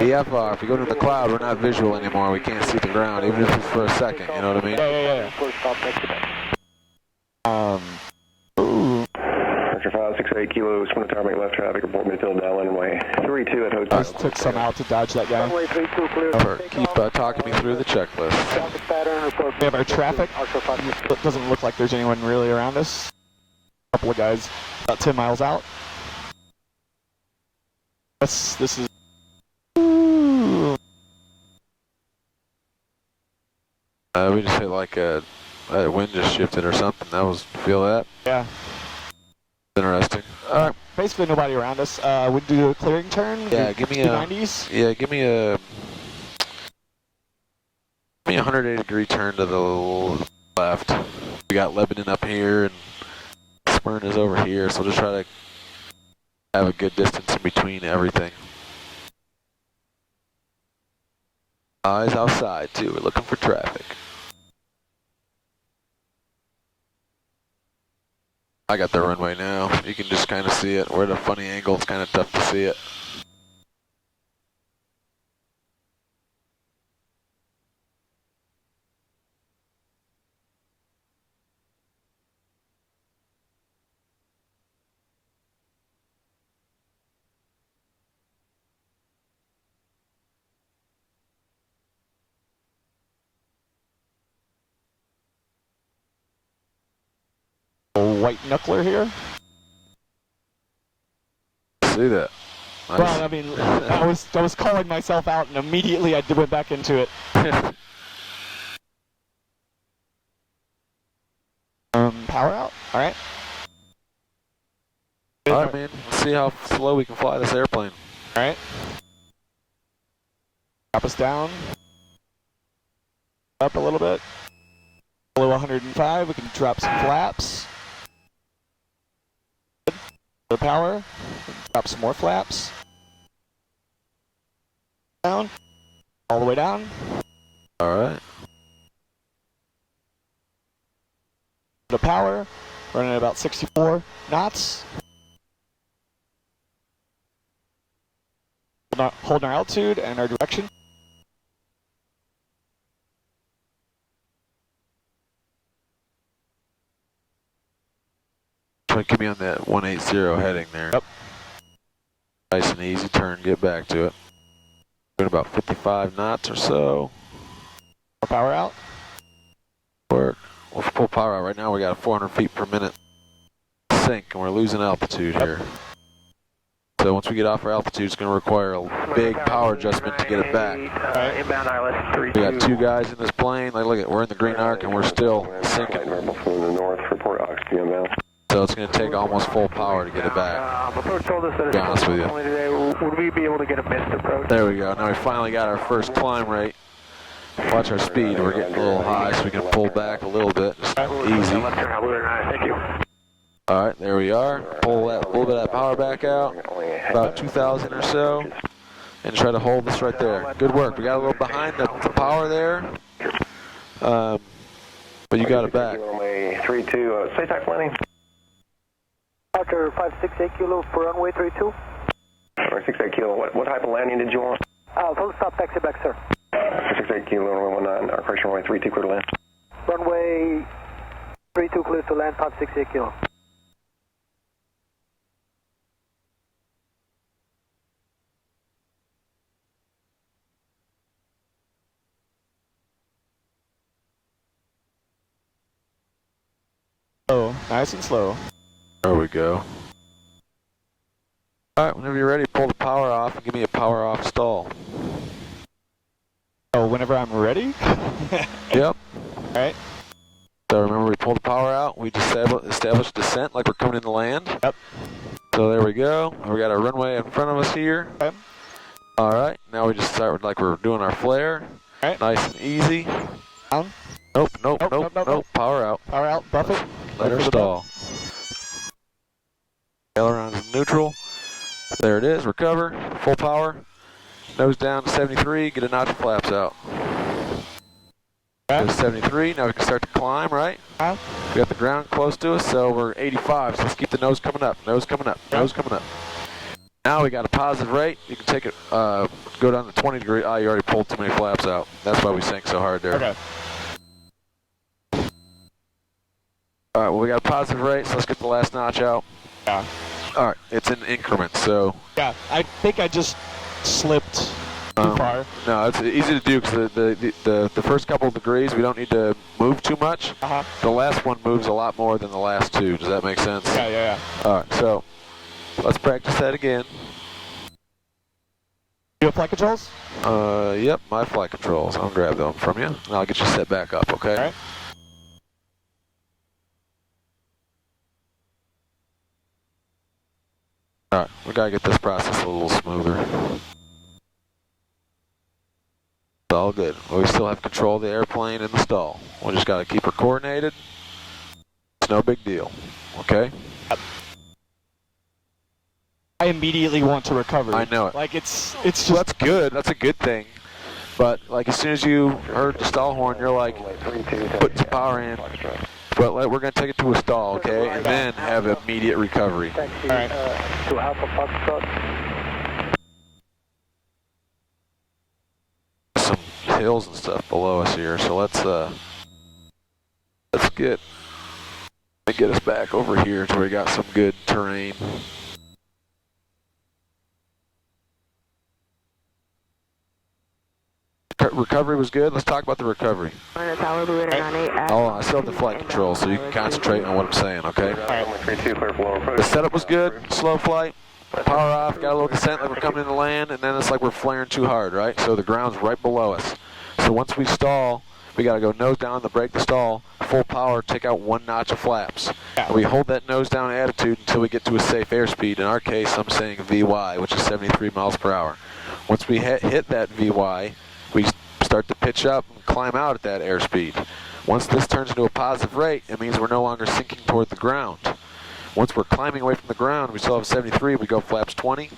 VFR, if we go into the cloud, we're not visual anymore. We can't see the ground, even if it's for a second. You know what I mean? Yeah. Ooh. Archer 568 kilos, swing target left traffic, report midfield down runway 32 at hotel. Just took some out to dodge that guy. Runway 32 clear. Keep talking me through the checklist. Traffic pattern report. We have our traffic. Archer 5. It doesn't look like there's anyone really around us. A couple of guys about 10 miles out. This is... Ooh. We just hit like a wind just shifted or something. Feel that? Yeah. Interesting. Basically nobody around us. We do a clearing turn. Yeah, give me a 90s. Yeah, give me a 180 degree turn to the left. We got Lebanon up here and Smyrna's over here, so just try to have a good distance in between everything. Eyes outside too. We're looking for traffic. I got the runway now. You can just kind of see it. We're at a funny angle. It's kind of tough to see it. White knuckler here. See that? Nice. Well, I mean, I was calling myself out, and immediately I went back into it. Power out. All right. All right, man. Let's see how slow we can fly this airplane. All right. Drop us down. Up a little bit. Below 105, we can drop some flaps. The power. Drop some more flaps. Down. All the way down. All right. The power. Running at about 64 knots. Holding our altitude and our direction. Try to keep me on that 180 heading there. Yep. Nice and easy turn, get back to it. Doing about 55 knots or so. More power out. Work. We'll full power out. Right now we got a 400 feet per minute sink and we're losing altitude here. So once we get off our altitude, it's going to require a big power adjustment to get it back. Inbound ILS 32. We got two guys in this plane. Like, look at, we're in the green arc and we're still sinking. Verbal from the north, report oxygen inbound. So it's going to take almost full power to get it back. Approach told us that Be honest with you. only today. Would we be able to get a missed approach? There we go. Now we finally got our first climb rate. Watch our speed. We're getting a little high, so we can pull back a little bit. Just easy. Left turn, thank you. All right, there we are. Pull that, a little bit of that power back out, about 2,000 or so, and try to hold this right there. Good work. We got a little behind the power there, but you got it back. Runway 32, say tax landing. Archer 568 kilo for runway 32. Or 68 kilo, what type of landing did you want? Full stop taxi back, sir. 68 kilo, runway 19, our correction, runway 32 clear to land. Runway 32 clear to land, 568 kilo. Nice and slow. There we go. Alright, whenever you're ready, pull the power off and give me a power off stall. Oh, whenever I'm ready? Yep. Alright. So remember, we pull the power out, we just establish descent like we're coming into land. Yep. So there we go. We got our runway in front of us here. Okay. Alright, now we just start with like we're doing our flare. Alright. Nice and easy. Down. Nope. Power out. Power out, buff it. Let her stall. Aileron's neutral. There it is, recover, full power. Nose down to 73, get a notch of flaps out. Okay. Go to 73, now we can start to climb, right? We got the ground close to us, so we're 85, so let's keep the nose coming up, nose coming up, nose coming up. Now we got a positive rate, you can take it, go down to 20 degree, you already pulled too many flaps out. That's why we sank so hard there. Okay. Alright, well we got a positive rate, so let's get the last notch out. Yeah. Alright, it's in increments, so. Yeah, I think I just slipped too far. No, it's easy to do because the first couple of degrees we don't need to move too much. Uh-huh. The last one moves a lot more than the last two. Does that make sense? Yeah. Alright, so let's practice that again. You have flight controls? Yep, my flight controls. I'll grab them from you and I'll get you set back up, okay? Alright. Alright, we gotta get this process a little smoother. It's all good. We still have control of the airplane in the stall. We just gotta keep her coordinated. It's no big deal, okay? I immediately want to recover. I know it. Like it's just. Well, that's good. That's a good thing. But like as soon as you heard the stall horn, you're like putting some power in. But like, we're gonna take it to a stall, okay, and then have immediate recovery. All right. To Alpha Foxtrot. Some hills and stuff below us here, so let's get us back over here to where we got some good terrain. Recovery was good. Let's talk about the recovery. On the tower, we were on 8. Oh, I still have the flight control, so you can concentrate on what I'm saying, okay? The setup was good, slow flight, power off, got a little descent like we're coming into land, and then it's like we're flaring too hard, right? So the ground's right below us. So once we stall, we gotta go nose down to break the stall, full power, take out one notch of flaps. And we hold that nose down attitude until we get to a safe airspeed. In our case, I'm saying VY, which is 73 miles per hour. Once we hit that VY, we start to pitch up and climb out at that airspeed. Once this turns into a positive rate, it means we're no longer sinking toward the ground. Once we're climbing away from the ground, we still have 73, we go flaps 20,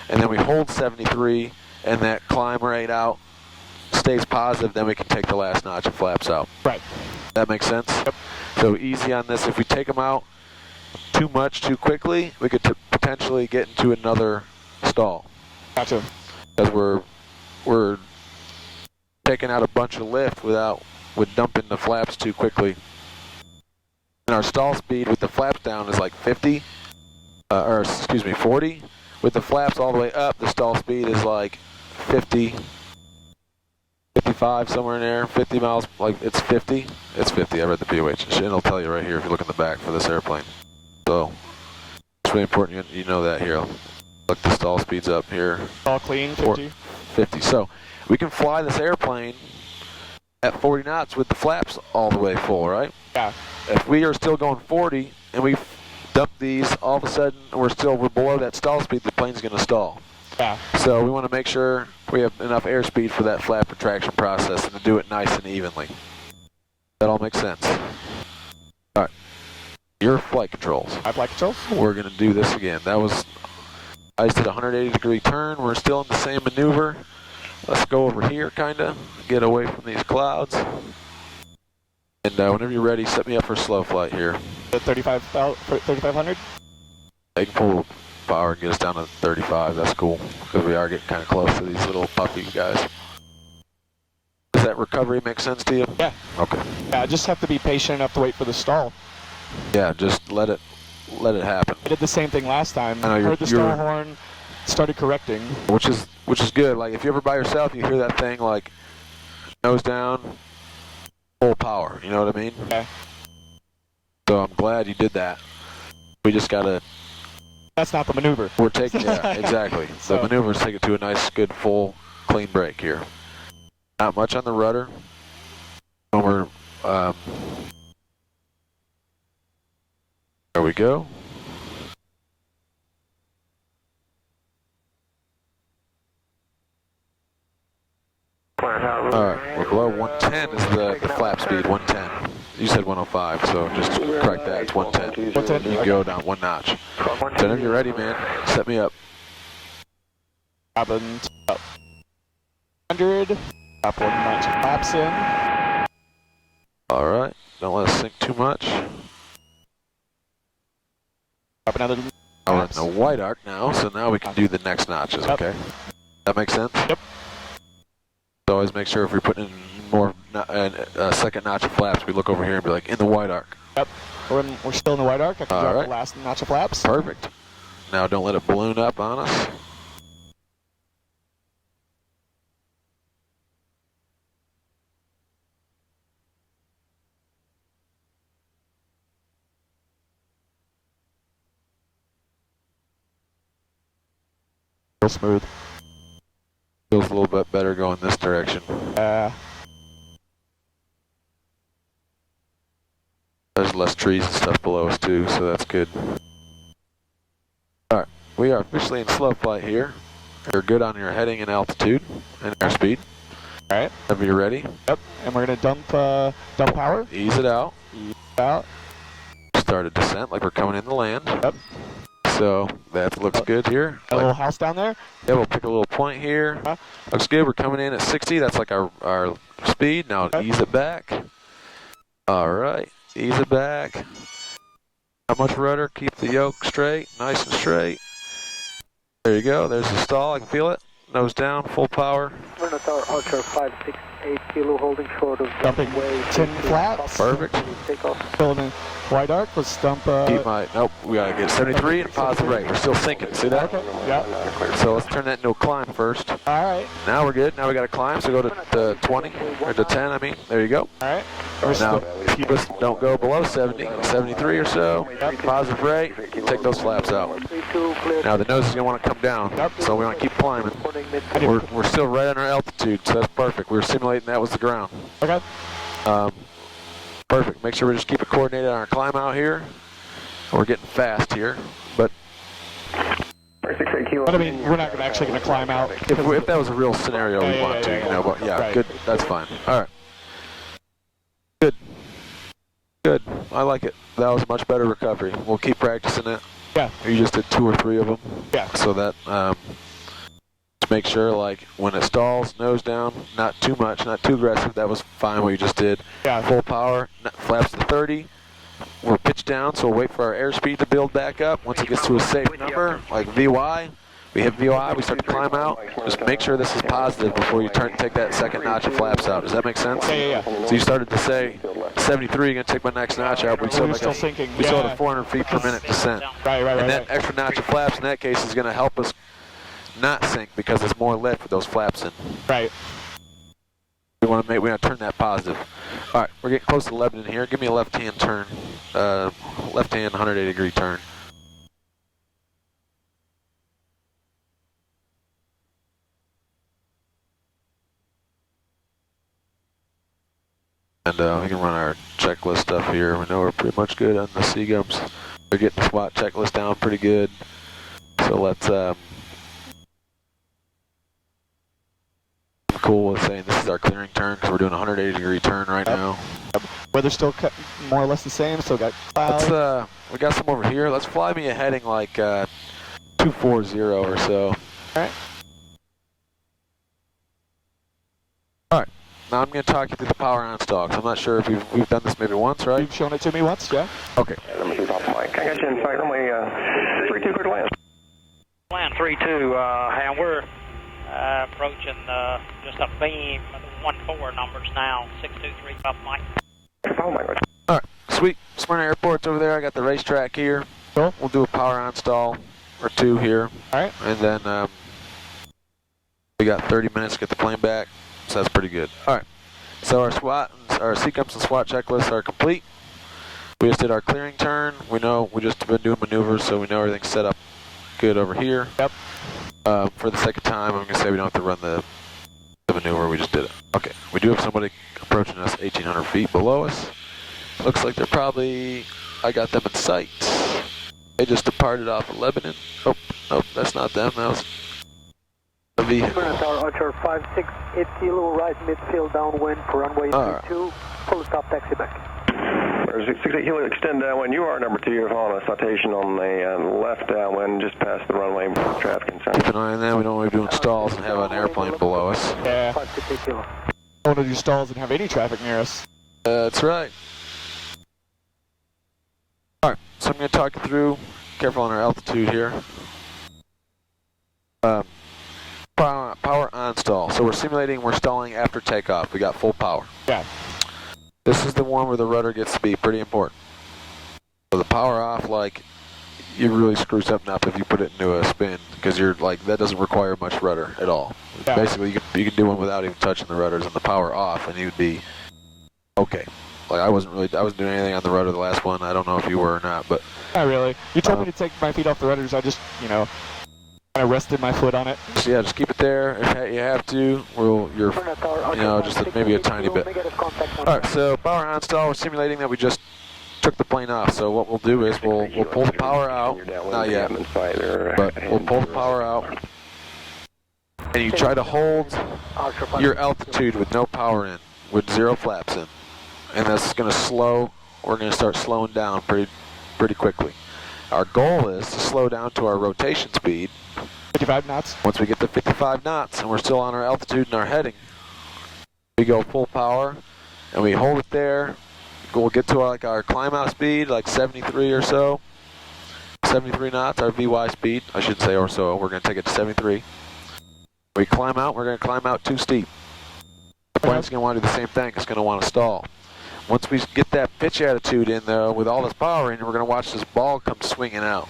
and then we hold 73, and that climb rate out stays positive, then we can take the last notch of flaps out. Right. That makes sense? Yep. So easy on this. If we take them out too much too quickly, we could potentially get into another stall. Gotcha. Because we're taking out a bunch of lift with dumping the flaps too quickly. And our stall speed with the flaps down is like 50, 40. With the flaps all the way up, the stall speed is like 50, 55, somewhere in there, 50 miles, like it's 50. It's 50, I read the POH. And it'll tell you right here if you look in the back for this airplane. So, it's really important you know that here. Look, the stall speed's up here. All clean, 50? 50. So, we can fly this airplane at 40 knots with the flaps all the way full, right? Yeah. If we are still going 40 and we dump these, all of a sudden we're below that stall speed, the plane's going to stall. Yeah. So we want to make sure we have enough airspeed for that flap retraction process and to do it nice and evenly. That all makes sense. All right. Your flight controls. My flight controls? We're going to do this again. I just did a 180 degree turn. We're still in the same maneuver. Let's go over here, kind of, get away from these clouds. And whenever you're ready, set me up for slow flight here. The 3,500? They can pull power and get us down to 35. That's cool, because we are getting kind of close to these little puppy guys. Does that recovery make sense to you? Yeah. Okay. Yeah, I just have to be patient enough to wait for the stall. Yeah, just let it happen. I did the same thing last time. I know, Heard the stall horn, started correcting. Which is good. Like if you're ever by yourself, you hear that thing like nose down, full power. You know what I mean? Okay. So I'm glad you did that. We just gotta. That's not the maneuver. We're taking. Yeah, exactly. So- The maneuvers take it to a nice, good, full, clean break here. Not much on the rudder. When we're. There we go. Alright, we're below 110 is the flap speed, 110. You said 105, so just correct that, it's 110. 110. You can go down one notch. Whenever you're ready, man, set me up. Cabin up 100. Top one notch flaps in. Alright, don't let us sink too much. Up another. Oh, we're in the white arc now, so now we can do the next notches, Yep. okay? That makes sense? Yep. So always make sure if we're putting in more, a second notch of flaps, we look over here and be like, in the white arc. Yep. We're still in the white arc. I can drop Alright. the last notch of flaps. Perfect. Now don't let it balloon up on us. Real smooth. Feels a little bit better going this direction. There's less trees and stuff below us too, so that's good. Alright, we are officially in slow flight here. You're good on your heading and altitude and airspeed. Alright. Whenever you're ready, Yep. And we're gonna dump power. ease it out. Out. Start a descent like we're coming in to land. Yep. So that looks good here. A little house down there. Yeah, we'll pick a little point here. Looks good. We're coming in at 60. That's like our speed. Now Okay. ease it back. All right. Ease it back. Not much rudder. Keep the yoke straight. Nice and straight. There you go. There's the stall. I can feel it. Nose down. Full power. Myrna Tower Archer 568 kilo holding short of Dumping 10 flaps. Perfect. Takeoff. Still in the white arc. Let's dump. Keep my, nope. We got to get 73 and positive rate. We're still sinking. See that? Okay. Yep. So let's turn that into a climb first. All right. Now we're good. Now we got to climb. So go to 20 or to 10. I mean, there you go. All right. Now, keep us, don't go below 70, 73 or so, positive rate, take those flaps out. 32 clear. Now the nose is going to want to come down, so we want to keep climbing. Reporting mid. We're still right on our altitude, so that's perfect. We were simulating that was the ground. Okay. Perfect. Make sure we just keep it coordinated on our climb out here. We're getting fast here, but But I mean, we're not actually going to climb out. if that was a real scenario, we want to, you know, but yeah, Right. good, that's fine. All right. Good. Good. I like it. That was a much better recovery. We'll keep practicing it. Yeah. You just did 2 or 3 of them. Yeah. So that, to make sure, like, when it stalls, nose down, not too much, not too aggressive. That was fine what you just did. Yeah. Full power, flaps to 30. We're pitched down, so we'll wait for our airspeed to build back up. Once it gets to a safe number, like VY, we hit VY, we start to climb out. Just make sure this is positive before you take that second notch of flaps out. Does that make sense? Yeah. So you started to say 73, you're going to take my next notch out, but We're still sinking. we still Yeah. had a 400 feet per minute descent. Right. And that extra notch of flaps in that case is going to help us not sink because there's more lift with those flaps in. Right. We want to turn that positive. All right, we're getting close to Lebanon here. Give me a left-hand turn, left-hand 180-degree turn. And we can run our checklist stuff here. We know we're pretty much good on the Seagums. We're getting the SWAT checklist down pretty good. So let's cool with saying this is our clearing turn because we're doing a 180-degree turn right now. Weather's still more or less the same. Still got clouds. Let's we got some over here. Let's fly me a heading like 240 or so. All right. All right. Now I'm going to talk you through the power on stalk. I'm not sure if we've done this maybe once, right? You've shown it to me once, yeah. Okay. Let me top mic. I got you in sight. Runway 32 clear to land. Land 32, and we're approaching just a beam, 14 numbers now, 623 up mic. All right. Sweet. Smyrna Airport's over there. I got the racetrack here. Cool. We'll do a power on stall or 2 here. All right. And then we got 30 minutes to get the plane back. So that's pretty good. All right. So our SWAT, our Seagums and SWAT checklists are complete. We just did our clearing turn. We know we just been doing maneuvers, so we know everything's set up good over here. Yep. For the second time, I'm going to say we don't have to run the maneuver. We just did it. Okay. We do have somebody approaching us 1,800 feet below us. Looks like they're probably... I got them in sight. They just departed off of Lebanon. Oh, nope, that's not them. That was a vehicle. Tower, Archer 568 kilo, right midfield downwind for runway 32. Full stop, taxi back. 68 kilo, extend downwind. You are number 2. You're following a citation on the left downwind, just past the runway for traffic concern. Keep an eye on that. We don't want to be doing stalls and have an airplane below us. Yeah. 568 kilo. Don't want to do stalls and have any traffic near us. That's right. Alright, so I'm going to talk you through, careful on our altitude here. Power on stall. So we're simulating we're stalling after takeoff. We got full power. Yeah. This is the one where the rudder gets to be pretty important. So the power off, like, you really screw something up if you put it into a spin, because you're like, that doesn't require much rudder at all. Yeah. Basically, you can do one without even touching the rudders and the power off, and you'd be okay. Like, I wasn't doing anything on the rudder the last one. I don't know if you were or not, but not really. You told me to take my feet off the rudders. I just, kind of rested my foot on it. So yeah, just keep it there. If you have to, just maybe a tiny bit. All right, so power on stall. We're simulating that we just took the plane off. So what we'll do is we'll pull the power out. Not yet, but we'll pull the power out, and you try to hold your altitude with no power in, with 0 flaps in, and that's going to slow. We're going to start slowing down pretty quickly. Our goal is to slow down to our rotation speed. 55 knots. Once we get to 55 knots and we're still on our altitude and our heading, we go full power and we hold it there. We'll get to our climb out speed, like 73 or so. 73 knots, our VY speed, I should say, or so. We're going to take it to 73. We climb out, we're going to climb out too steep. The plane's going to want to do the same thing. It's going to want to stall. Once we get that pitch attitude in, though, with all this power in, we're going to watch this ball come swinging out.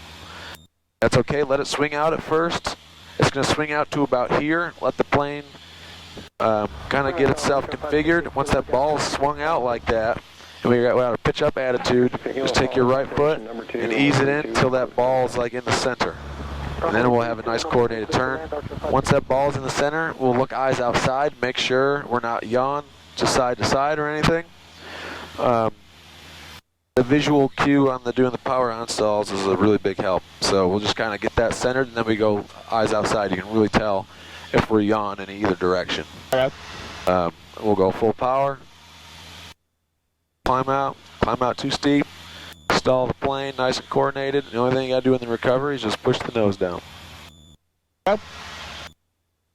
That's okay. Let it swing out at first. It's going to swing out to about here. Let the plane kind of get itself configured. Once that ball is swung out like that, and we got a pitch up attitude, just take your right foot and ease it in until that ball is like in the center. And then we'll have a nice coordinated turn. Once that ball is in the center, we'll look eyes outside, make sure we're not yawn to side or anything. The visual cue on doing the power on stalls is a really big help. So we'll just kind of get that centered, and then we go eyes outside. You can really tell if we're yawn in either direction. Okay. We'll go full power, climb out too steep, stall the plane nice and coordinated. The only thing you got to do in the recovery is just push the nose down. Okay.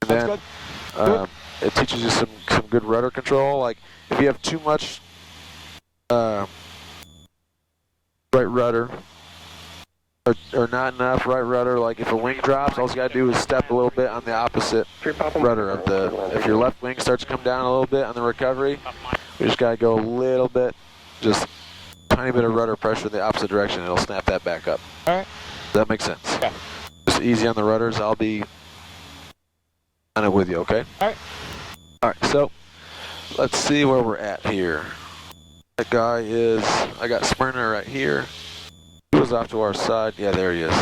And then it teaches you some good rudder control. Like if you have too much right rudder or not enough right rudder, like if a wing drops, all you got to do is step a little bit on the opposite rudder of if your left wing starts to come down a little bit on the recovery, we just got to go a little bit, just a tiny bit of rudder pressure in the opposite direction, it'll snap that back up. All right. Does that make sense? Yeah. Just easy on the rudders. I'll be kind of with you, okay? All right. All right, so let's see where we're at here. That guy is, I got Smyrna right here. He was off to our side. Yeah, there he is.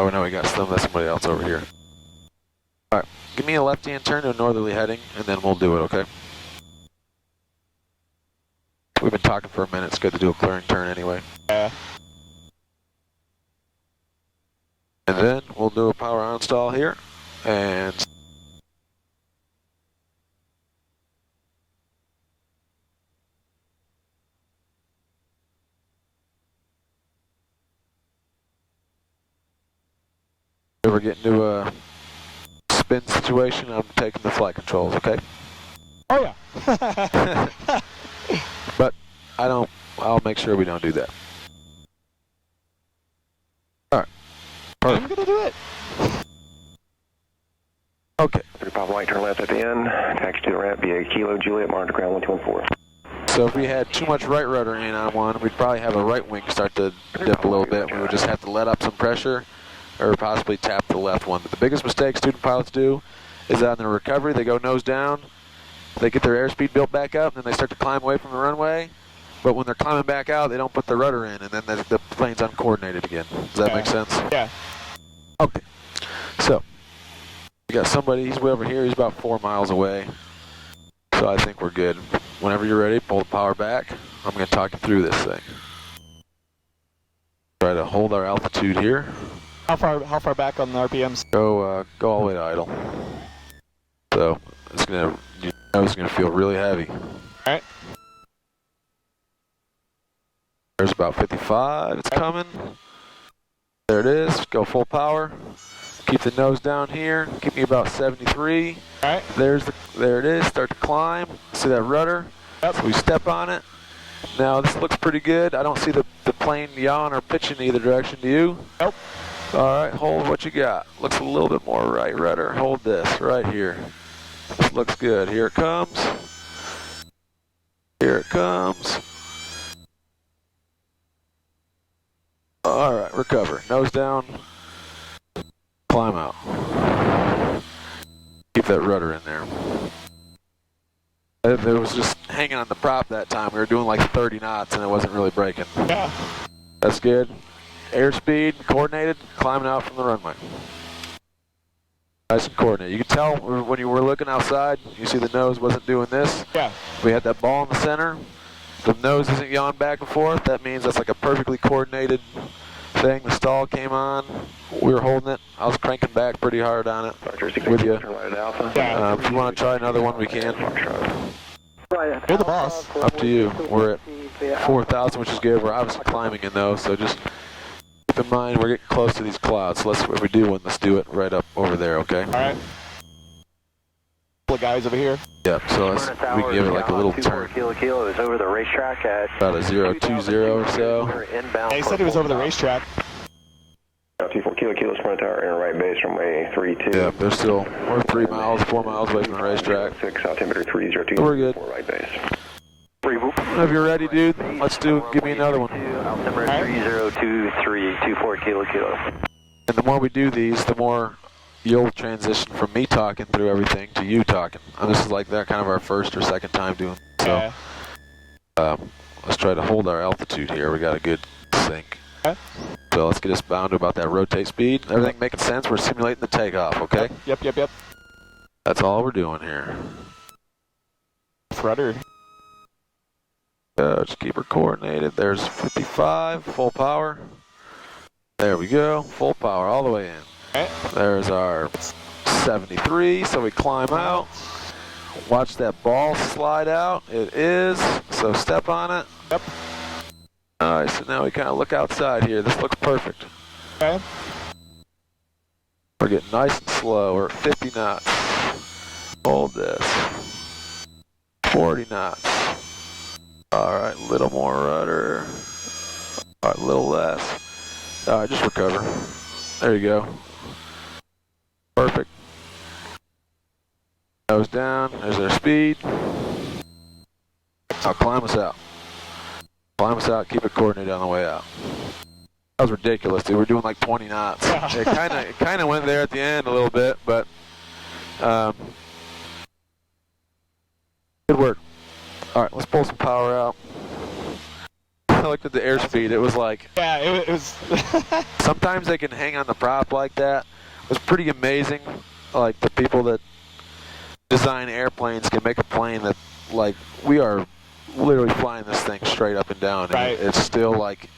Oh, no, we got somebody else over here. All right, give me a left-hand turn to a northerly heading, and then we'll do it, okay? We've been talking for a minute. It's good to do a clearing turn anyway. Yeah. And then we'll do a power on stall here, and if we get into a spin situation, I'm taking the flight controls, okay? Oh yeah. But I'll make sure we don't do that. All right. Perfect. I'm gonna do it. Okay. 3 Papa White, turn left at the end. Taxi to the ramp via Kilo Juliet, monitor ground 1214. So if we had too much right rudder in on one, we'd probably have a right wing start to dip a little bit. We would just have to let up some pressure or possibly tap the left one. But the biggest mistake student pilots do is that on their recovery, they go nose down, they get their airspeed built back up, and then they start to climb away from the runway, but when they're climbing back out, they don't put the rudder in, and then the plane's uncoordinated again. Does that make sense? Yeah. Okay. So, we got somebody, he's way over here, he's about 4 miles away. So I think we're good. Whenever you're ready, pull the power back. I'm going to talk you through this thing. Try to hold our altitude here. How far back on the RPMs? Go all the way to idle. So it's gonna, you know, it's gonna feel really heavy. All right. There's about 55. It's coming. There it is. Go full power. Keep the nose down here. Keep me about 73. All right. There it is. Start to climb. See that rudder? Yep. So we step on it. Now this looks pretty good. I don't see the plane yawing or pitching either direction. Do you? Nope. All right, hold what you got. Looks a little bit more right rudder. Hold this right here. This looks good. Here it comes. Here it comes. All right, recover. Nose down. Climb out. Keep that rudder in there. It was just hanging on the prop that time. We were doing like 30 knots and it wasn't really breaking. Yeah. That's good. Airspeed, coordinated, climbing out from the runway. Nice and coordinated. You can tell when you were looking outside, you see the nose wasn't doing this. Yeah. We had that ball in the center. The nose isn't yawing back and forth. That means that's like a perfectly coordinated thing. The stall came on. We were holding it. I was cranking back pretty hard on it with you. Yeah. If you want to try another one, we can. Right. You're the boss. Up to you. We're at 4,000, which is good. We're obviously climbing in those, so just keep in mind we're getting close to these clouds. So if we do one, let's do it right up over there, okay? All right. Couple of guys over here. Yep, so we can give it like a little turn. Kilo is over the racetrack at About a 020 or so. inbound. They said he was over the racetrack. 24 Kilo Sprint Tower, inner right base, runway 32. Yeah, we're 4 miles away from the racetrack. 6, altimeter 302. We're good. Right base. If you're ready, dude, give me another one. Altimeter 3023, 24 Kilo. And the more we do these, the more you'll transition from me talking through everything to you talking. And this is like that kind of our first or second time doing it. So let's try to hold our altitude here. We got a good sync. Okay. So let's get us bound to about that rotate speed. Everything making sense? We're simulating the takeoff, okay? Yep. That's all we're doing here. Rudder. Just keep her coordinated. There's 55, full power. There we go, full power all the way in. Okay. There's our 73, so we climb out. Watch that ball slide out. It is, so step on it. Yep. Alright, so now we kind of look outside here. This looks perfect. Okay. We're getting nice and slow. We're at 50 knots. Hold this. 40 knots. Alright, little more rudder. Alright, a little less. Alright, just recover. There you go. Perfect. Nose down. There's our speed. Now climb us out. Climb us out. Keep it coordinated on the way out. That was ridiculous, dude. We're doing like 20 knots. It kind of went there at the end a little bit, but good work. All right, let's pull some power out. I looked at the airspeed. It was like, yeah, it was. sometimes they can hang on the prop like that. It was pretty amazing. Like the people that design airplanes can make a plane that, like, we are literally flying this thing straight up and down. Right. And it's still like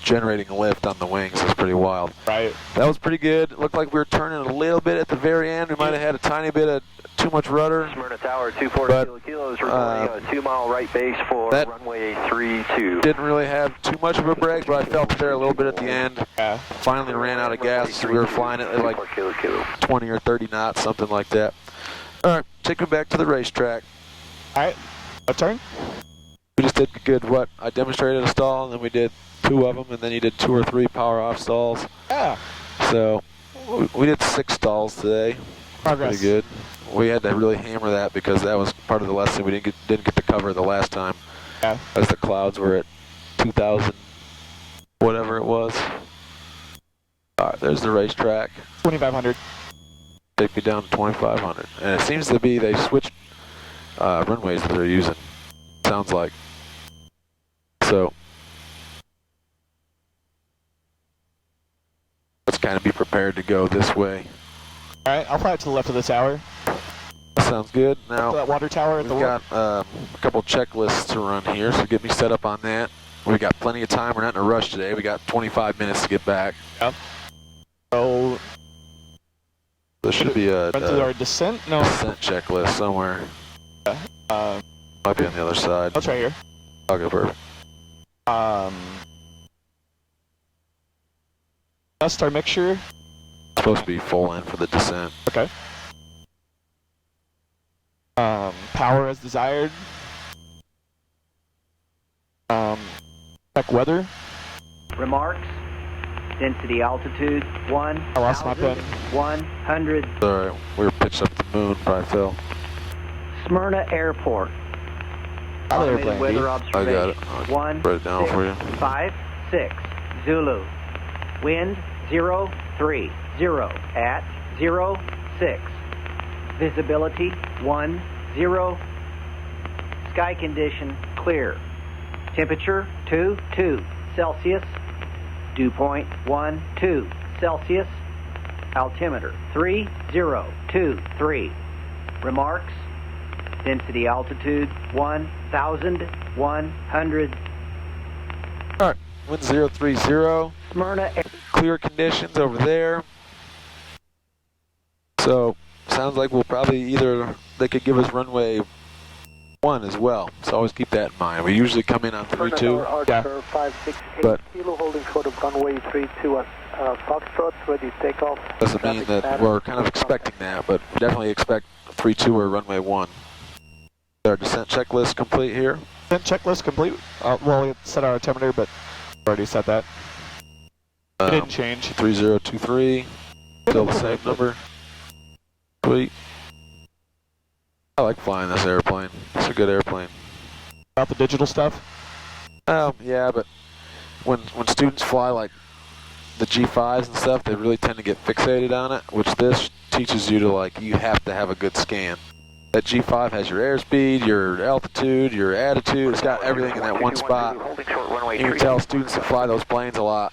generating lift on the wings. It's pretty wild. Right. That was pretty good. It looked like we were turning a little bit at the very end. We might have had a tiny bit of too much rudder. Smyrna Tower, 24 kilos, reporting a 2 mile right base for runway 32. Didn't really have too much of a break, but I felt it there a little bit at the end. Yeah. Finally ran out of gas, so we were flying it at like 20 or 30 knots, something like that. All right, take me back to the racetrack. All right, a turn. We just did good, I demonstrated a stall, and then we did 2 of them, and then you did 2 or 3 power off stalls. Yeah. So we did 6 stalls today. Progress. Pretty good. We had to really hammer that because that was part of the lesson. We didn't get to cover the last time. Yeah. As the clouds were at 2,000, whatever it was. All right, there's the racetrack. 2,500. Take me down to 2,500, and it seems to be they switched runways that they're using. Sounds like. So let's kind of be prepared to go this way. All right, I'll fly it to the left of this tower. Sounds good. Now That water tower at we've the got a couple checklists to run here, so get me set up on that. We got plenty of time. We're not in a rush today. We got 25 minutes to get back. Yep. So there should be a run through our descent. No, descent checklist somewhere. Might be on the other side. that's right here. Okay, perfect. Test our mixture. Supposed to be full in for the descent. Okay. Power as desired. Check weather. Remarks. Density altitude I lost my pen. 100. Sorry, we were pitched up the moon, probably fell. Smyrna Airport. Other Automated airplane, weather D. I got observation. it. One, Write it down for you. 656 Zulu. Wind 030 at 06. Visibility 10. Sky condition clear. Temperature 22 Celsius. Dew point 12 Celsius. Altimeter 3023. Remarks. Density altitude 1,100. All right, wind 030. Smyrna. Clear conditions over there. So sounds like we'll probably they could give us runway 1 as well. So always keep that in mind. We usually come in on 32. Yeah. 568 But kilo holding short of runway 32 at Foxtrot, ready to take off. doesn't mean that we're kind of expecting that, but definitely expect 32 or runway 1. Our descent checklist complete here. Descent checklist complete. Well, we set our altimeter, but already set that. It didn't change. 3023. Still the same number. Sweet. I like flying this airplane. It's a good airplane. About the digital stuff? Yeah, but when students fly like the G5s and stuff, they really tend to get fixated on it, which this teaches you to you have to have a good scan. That G5 has your airspeed, your altitude, your attitude. It's got everything in that one spot. You can tell students that fly those planes a lot,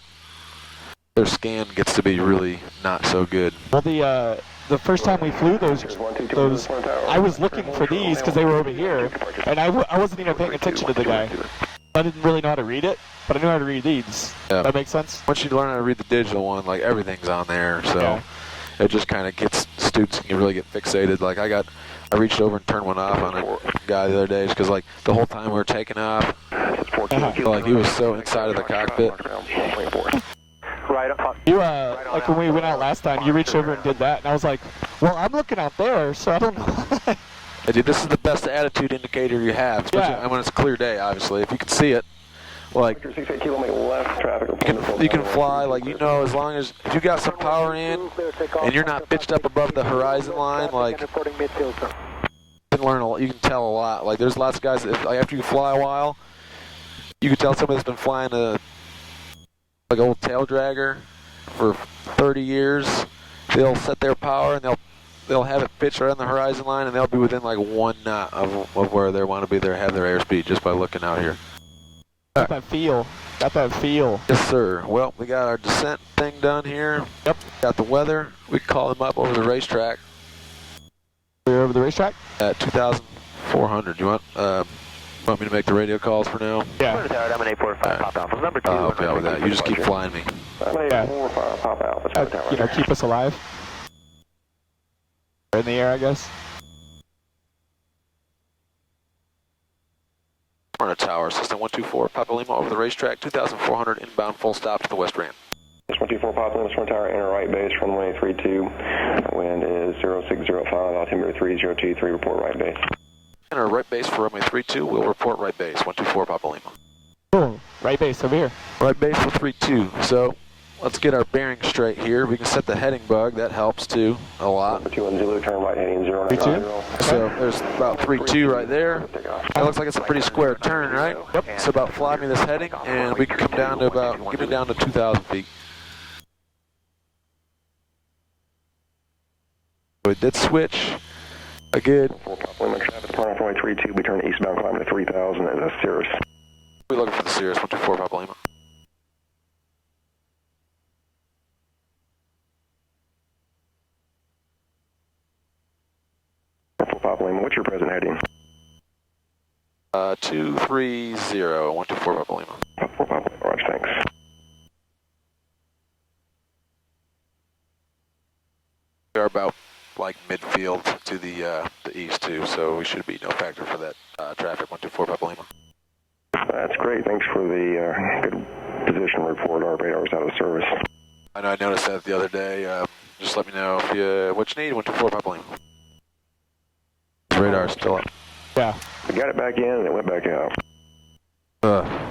their scan gets to be really not so good. Well, the first time we flew those, I was looking for these because they were over here, and I wasn't even paying attention to the guy. I didn't really know how to read it, but I knew how to read these. Yeah. That makes sense? Once you learn how to read the digital one, everything's on there, so it just kind of gets students can really get fixated. I reached over and turned one off on a guy the other day just because the whole time we were taking off, he was so inside of the cockpit. Right up. You when we went out last time, you reached over and did that, and I was like, well, I'm looking out there, so I don't know. Hey, dude, this is the best attitude indicator you have, especially when it's a clear day, obviously. If you can see it, you can fly, as long as if you got some power in and you're not pitched up above the horizon line, you can learn you can tell a lot. There's lots of guys that, after you fly a while, you can tell somebody that's been flying old tail dragger for 30 years. They'll set their power and they'll have it pitched right on the horizon line, and they'll be within 1 knot of where they want to be there, have their airspeed just by looking out here. Got that feel. Yes, sir. Well, we got our descent thing done here. Yep. Got the weather. We can call them up over the racetrack. We're over the racetrack? At 2,400. You want me to make the radio calls for now? Yeah. I'll help you out with that. You just keep flying me. Keep us alive. In the air, I guess. Smyrna Tower, System 124, Papa Lima over the racetrack, 2,400 inbound, full stop to the west ramp. 124 Papa Lima, Smyrna Tower, enter right base, runway 32. Wind is 0605, altimeter 3023, report right base. Enter right base for runway 32, we'll report right base, 124 Papa Lima. Cool, right base over here. Right base for 32, so let's get our bearing straight here. We can set the heading bug, that helps too, a lot. 21 Zulu, turn right heading 090. So there's about 3-2 right there. That looks like it's a pretty square turn, right? Yep. So about fly me this heading, and we can come down to get me down to 2,000 feet. We did switch. A good. Traffic departing runway 32, we turn eastbound, climbing to 3,000 as a Cirrus. We're looking for the Cirrus 124 Papa Lima. Papa Lima, what's your present heading? 230, 124 Papa Lima. 4 Papa Lima, Roger, thanks. We are about like midfield to the east too, so we should be no factor for that traffic 124 Papa Lima. That's great. Thanks for the good position report. Our radar's out of service. I know I noticed that the other day. Just let me know if you what you need. 124 Papa Lima. The radar's still up. Yeah. We got it back in and it went back out. I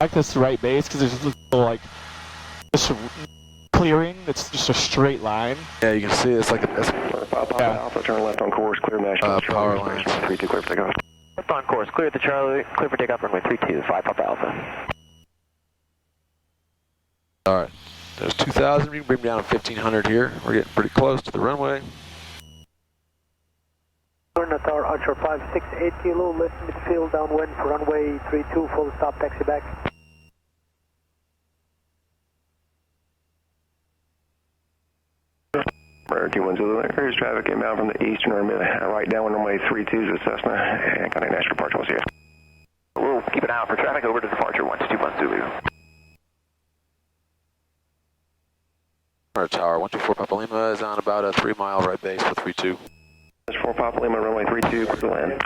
like this right base because there's just a little, like, just clearing. It's just a straight line. Yeah, you can see it's like a Papa Alpha, turn left on course, clear national. power lines. 32, clear for takeoff. Left on course, clear at the Charlie, clear for takeoff, runway 32, 5 Papa Alpha. All right, there's 2,000. We can bring down 1,500 here. We're getting pretty close to the runway. Turn tower, Archer 568 kilo, left midfield downwind for runway 32, full stop, taxi back. Rudder 21 Zulu, there's traffic inbound from the eastern or mid, right down runway 32 is the Cessna, and contact national departure, we'll see you. We'll keep an eye out for traffic over to departure 121 Zulu. Our tower 124 Papa Lima is on about a 3-mile right base for 32. That's 4 Papa Lima, runway 32, clear to land.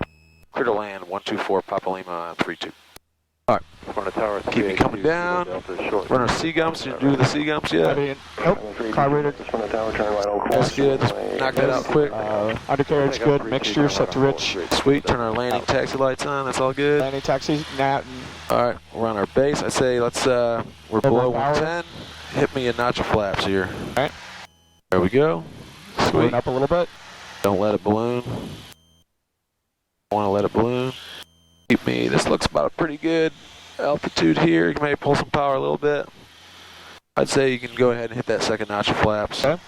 Clear to land 124 Papa Lima 32. All right, Front of tower, keep me coming down. Run our C-gums. Did you do the C-gums yet? Nope. Carburetor. Front of tower, turn right on course. That's good. Let's knock that out quick. Undercarriage good. Mixture set to rich. Sweet. Turn our landing taxi lights on. That's all good. Landing taxi. Nat. All right, we're on our base. I say let's. We're below 110. Hit me a notch of flaps here. All right. There we go. Sweet. Balloon up a little bit. Don't let it balloon. Want to let it balloon. Keep me. This looks about a pretty good altitude here. You can maybe pull some power a little bit. I'd say you can go ahead and hit that second notch of flaps. Okay.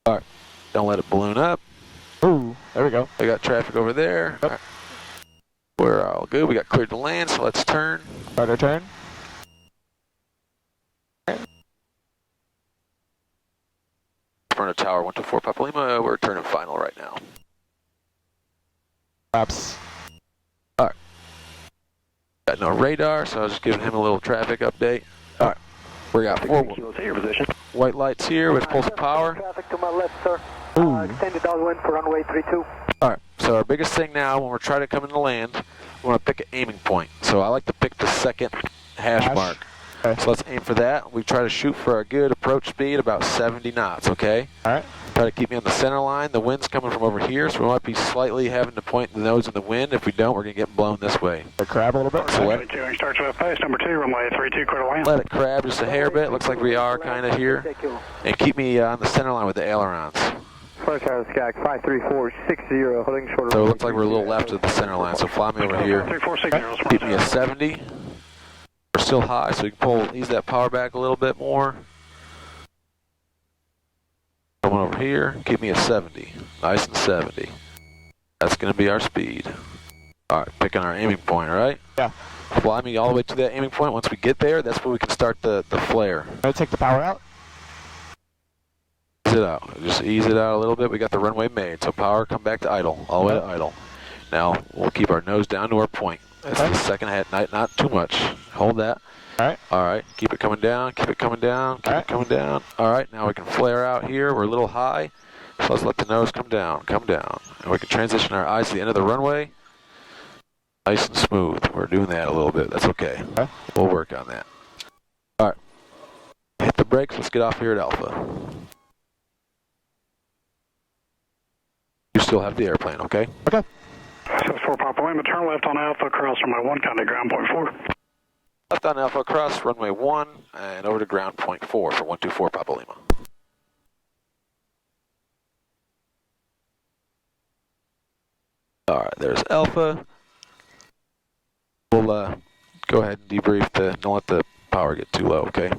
All right. Don't let it balloon up. Ooh, there we go. I got traffic over there. Yep. All right. We're all good. We got cleared to land, so let's turn. Start our turn. Front of tower 124 Papa Lima. We're turning final right now. Flaps. All right. Got no radar, so I was just giving him a little traffic update. All right. We got 4 white lights here. Let's pull some power. Traffic to my left, sir. Ooh. Extended downwind for runway 32. All right. So our biggest thing now, when we're trying to come into land, we want to pick an aiming point. So I like to pick the second hash mark. Okay. So let's aim for that. We try to shoot for a good approach speed, about 70 knots, okay? All right. Try to keep me on the center line. The wind's coming from over here, so we might be slightly having to point the nose of the wind. If we don't, we're going to get blown this way. Crab a little bit. So let, Starts with pace number 2, runway 32, clear to land. let it crab just a hair bit. Looks like we are kind of here. And keep me on the center line with the ailerons. Front tower, Sky 53460, holding short. So it looks like we're a little left of the center line, so fly me over here. 3460. Keep me a 70. We're still high, so we can ease that power back a little bit more. Coming over here, keep me a 70. Nice and 70. That's going to be our speed. All right, picking our aiming point, all right? Yeah. Fly me all the way to that aiming point. Once we get there, that's where we can start the flare. Gonna take the power out. Ease it out. Just ease it out a little bit. We got the runway made, so power come back to idle, all the way to idle. Now, we'll keep our nose down to our point. That's the second head, not too much. Hold that. All right. All right, keep it coming down, keep it coming down, keep it coming down. All right, now we can flare out here. We're a little high, so let's let the nose come down. And we can transition our eyes to the end of the runway. Nice and smooth. We're doing that a little bit. That's okay. We'll work on that. All right, hit the brakes. Let's get off here at Alpha. You still have the airplane, okay? Okay. Says 4 Papa Lima, turn left on Alpha, cross runway 1, contact ground point 4. Left on Alpha, cross runway 1, and over to ground point 4 for 124 Papa Lima. All right, there's Alpha. We'll go ahead and debrief. Don't let the power get too low, okay?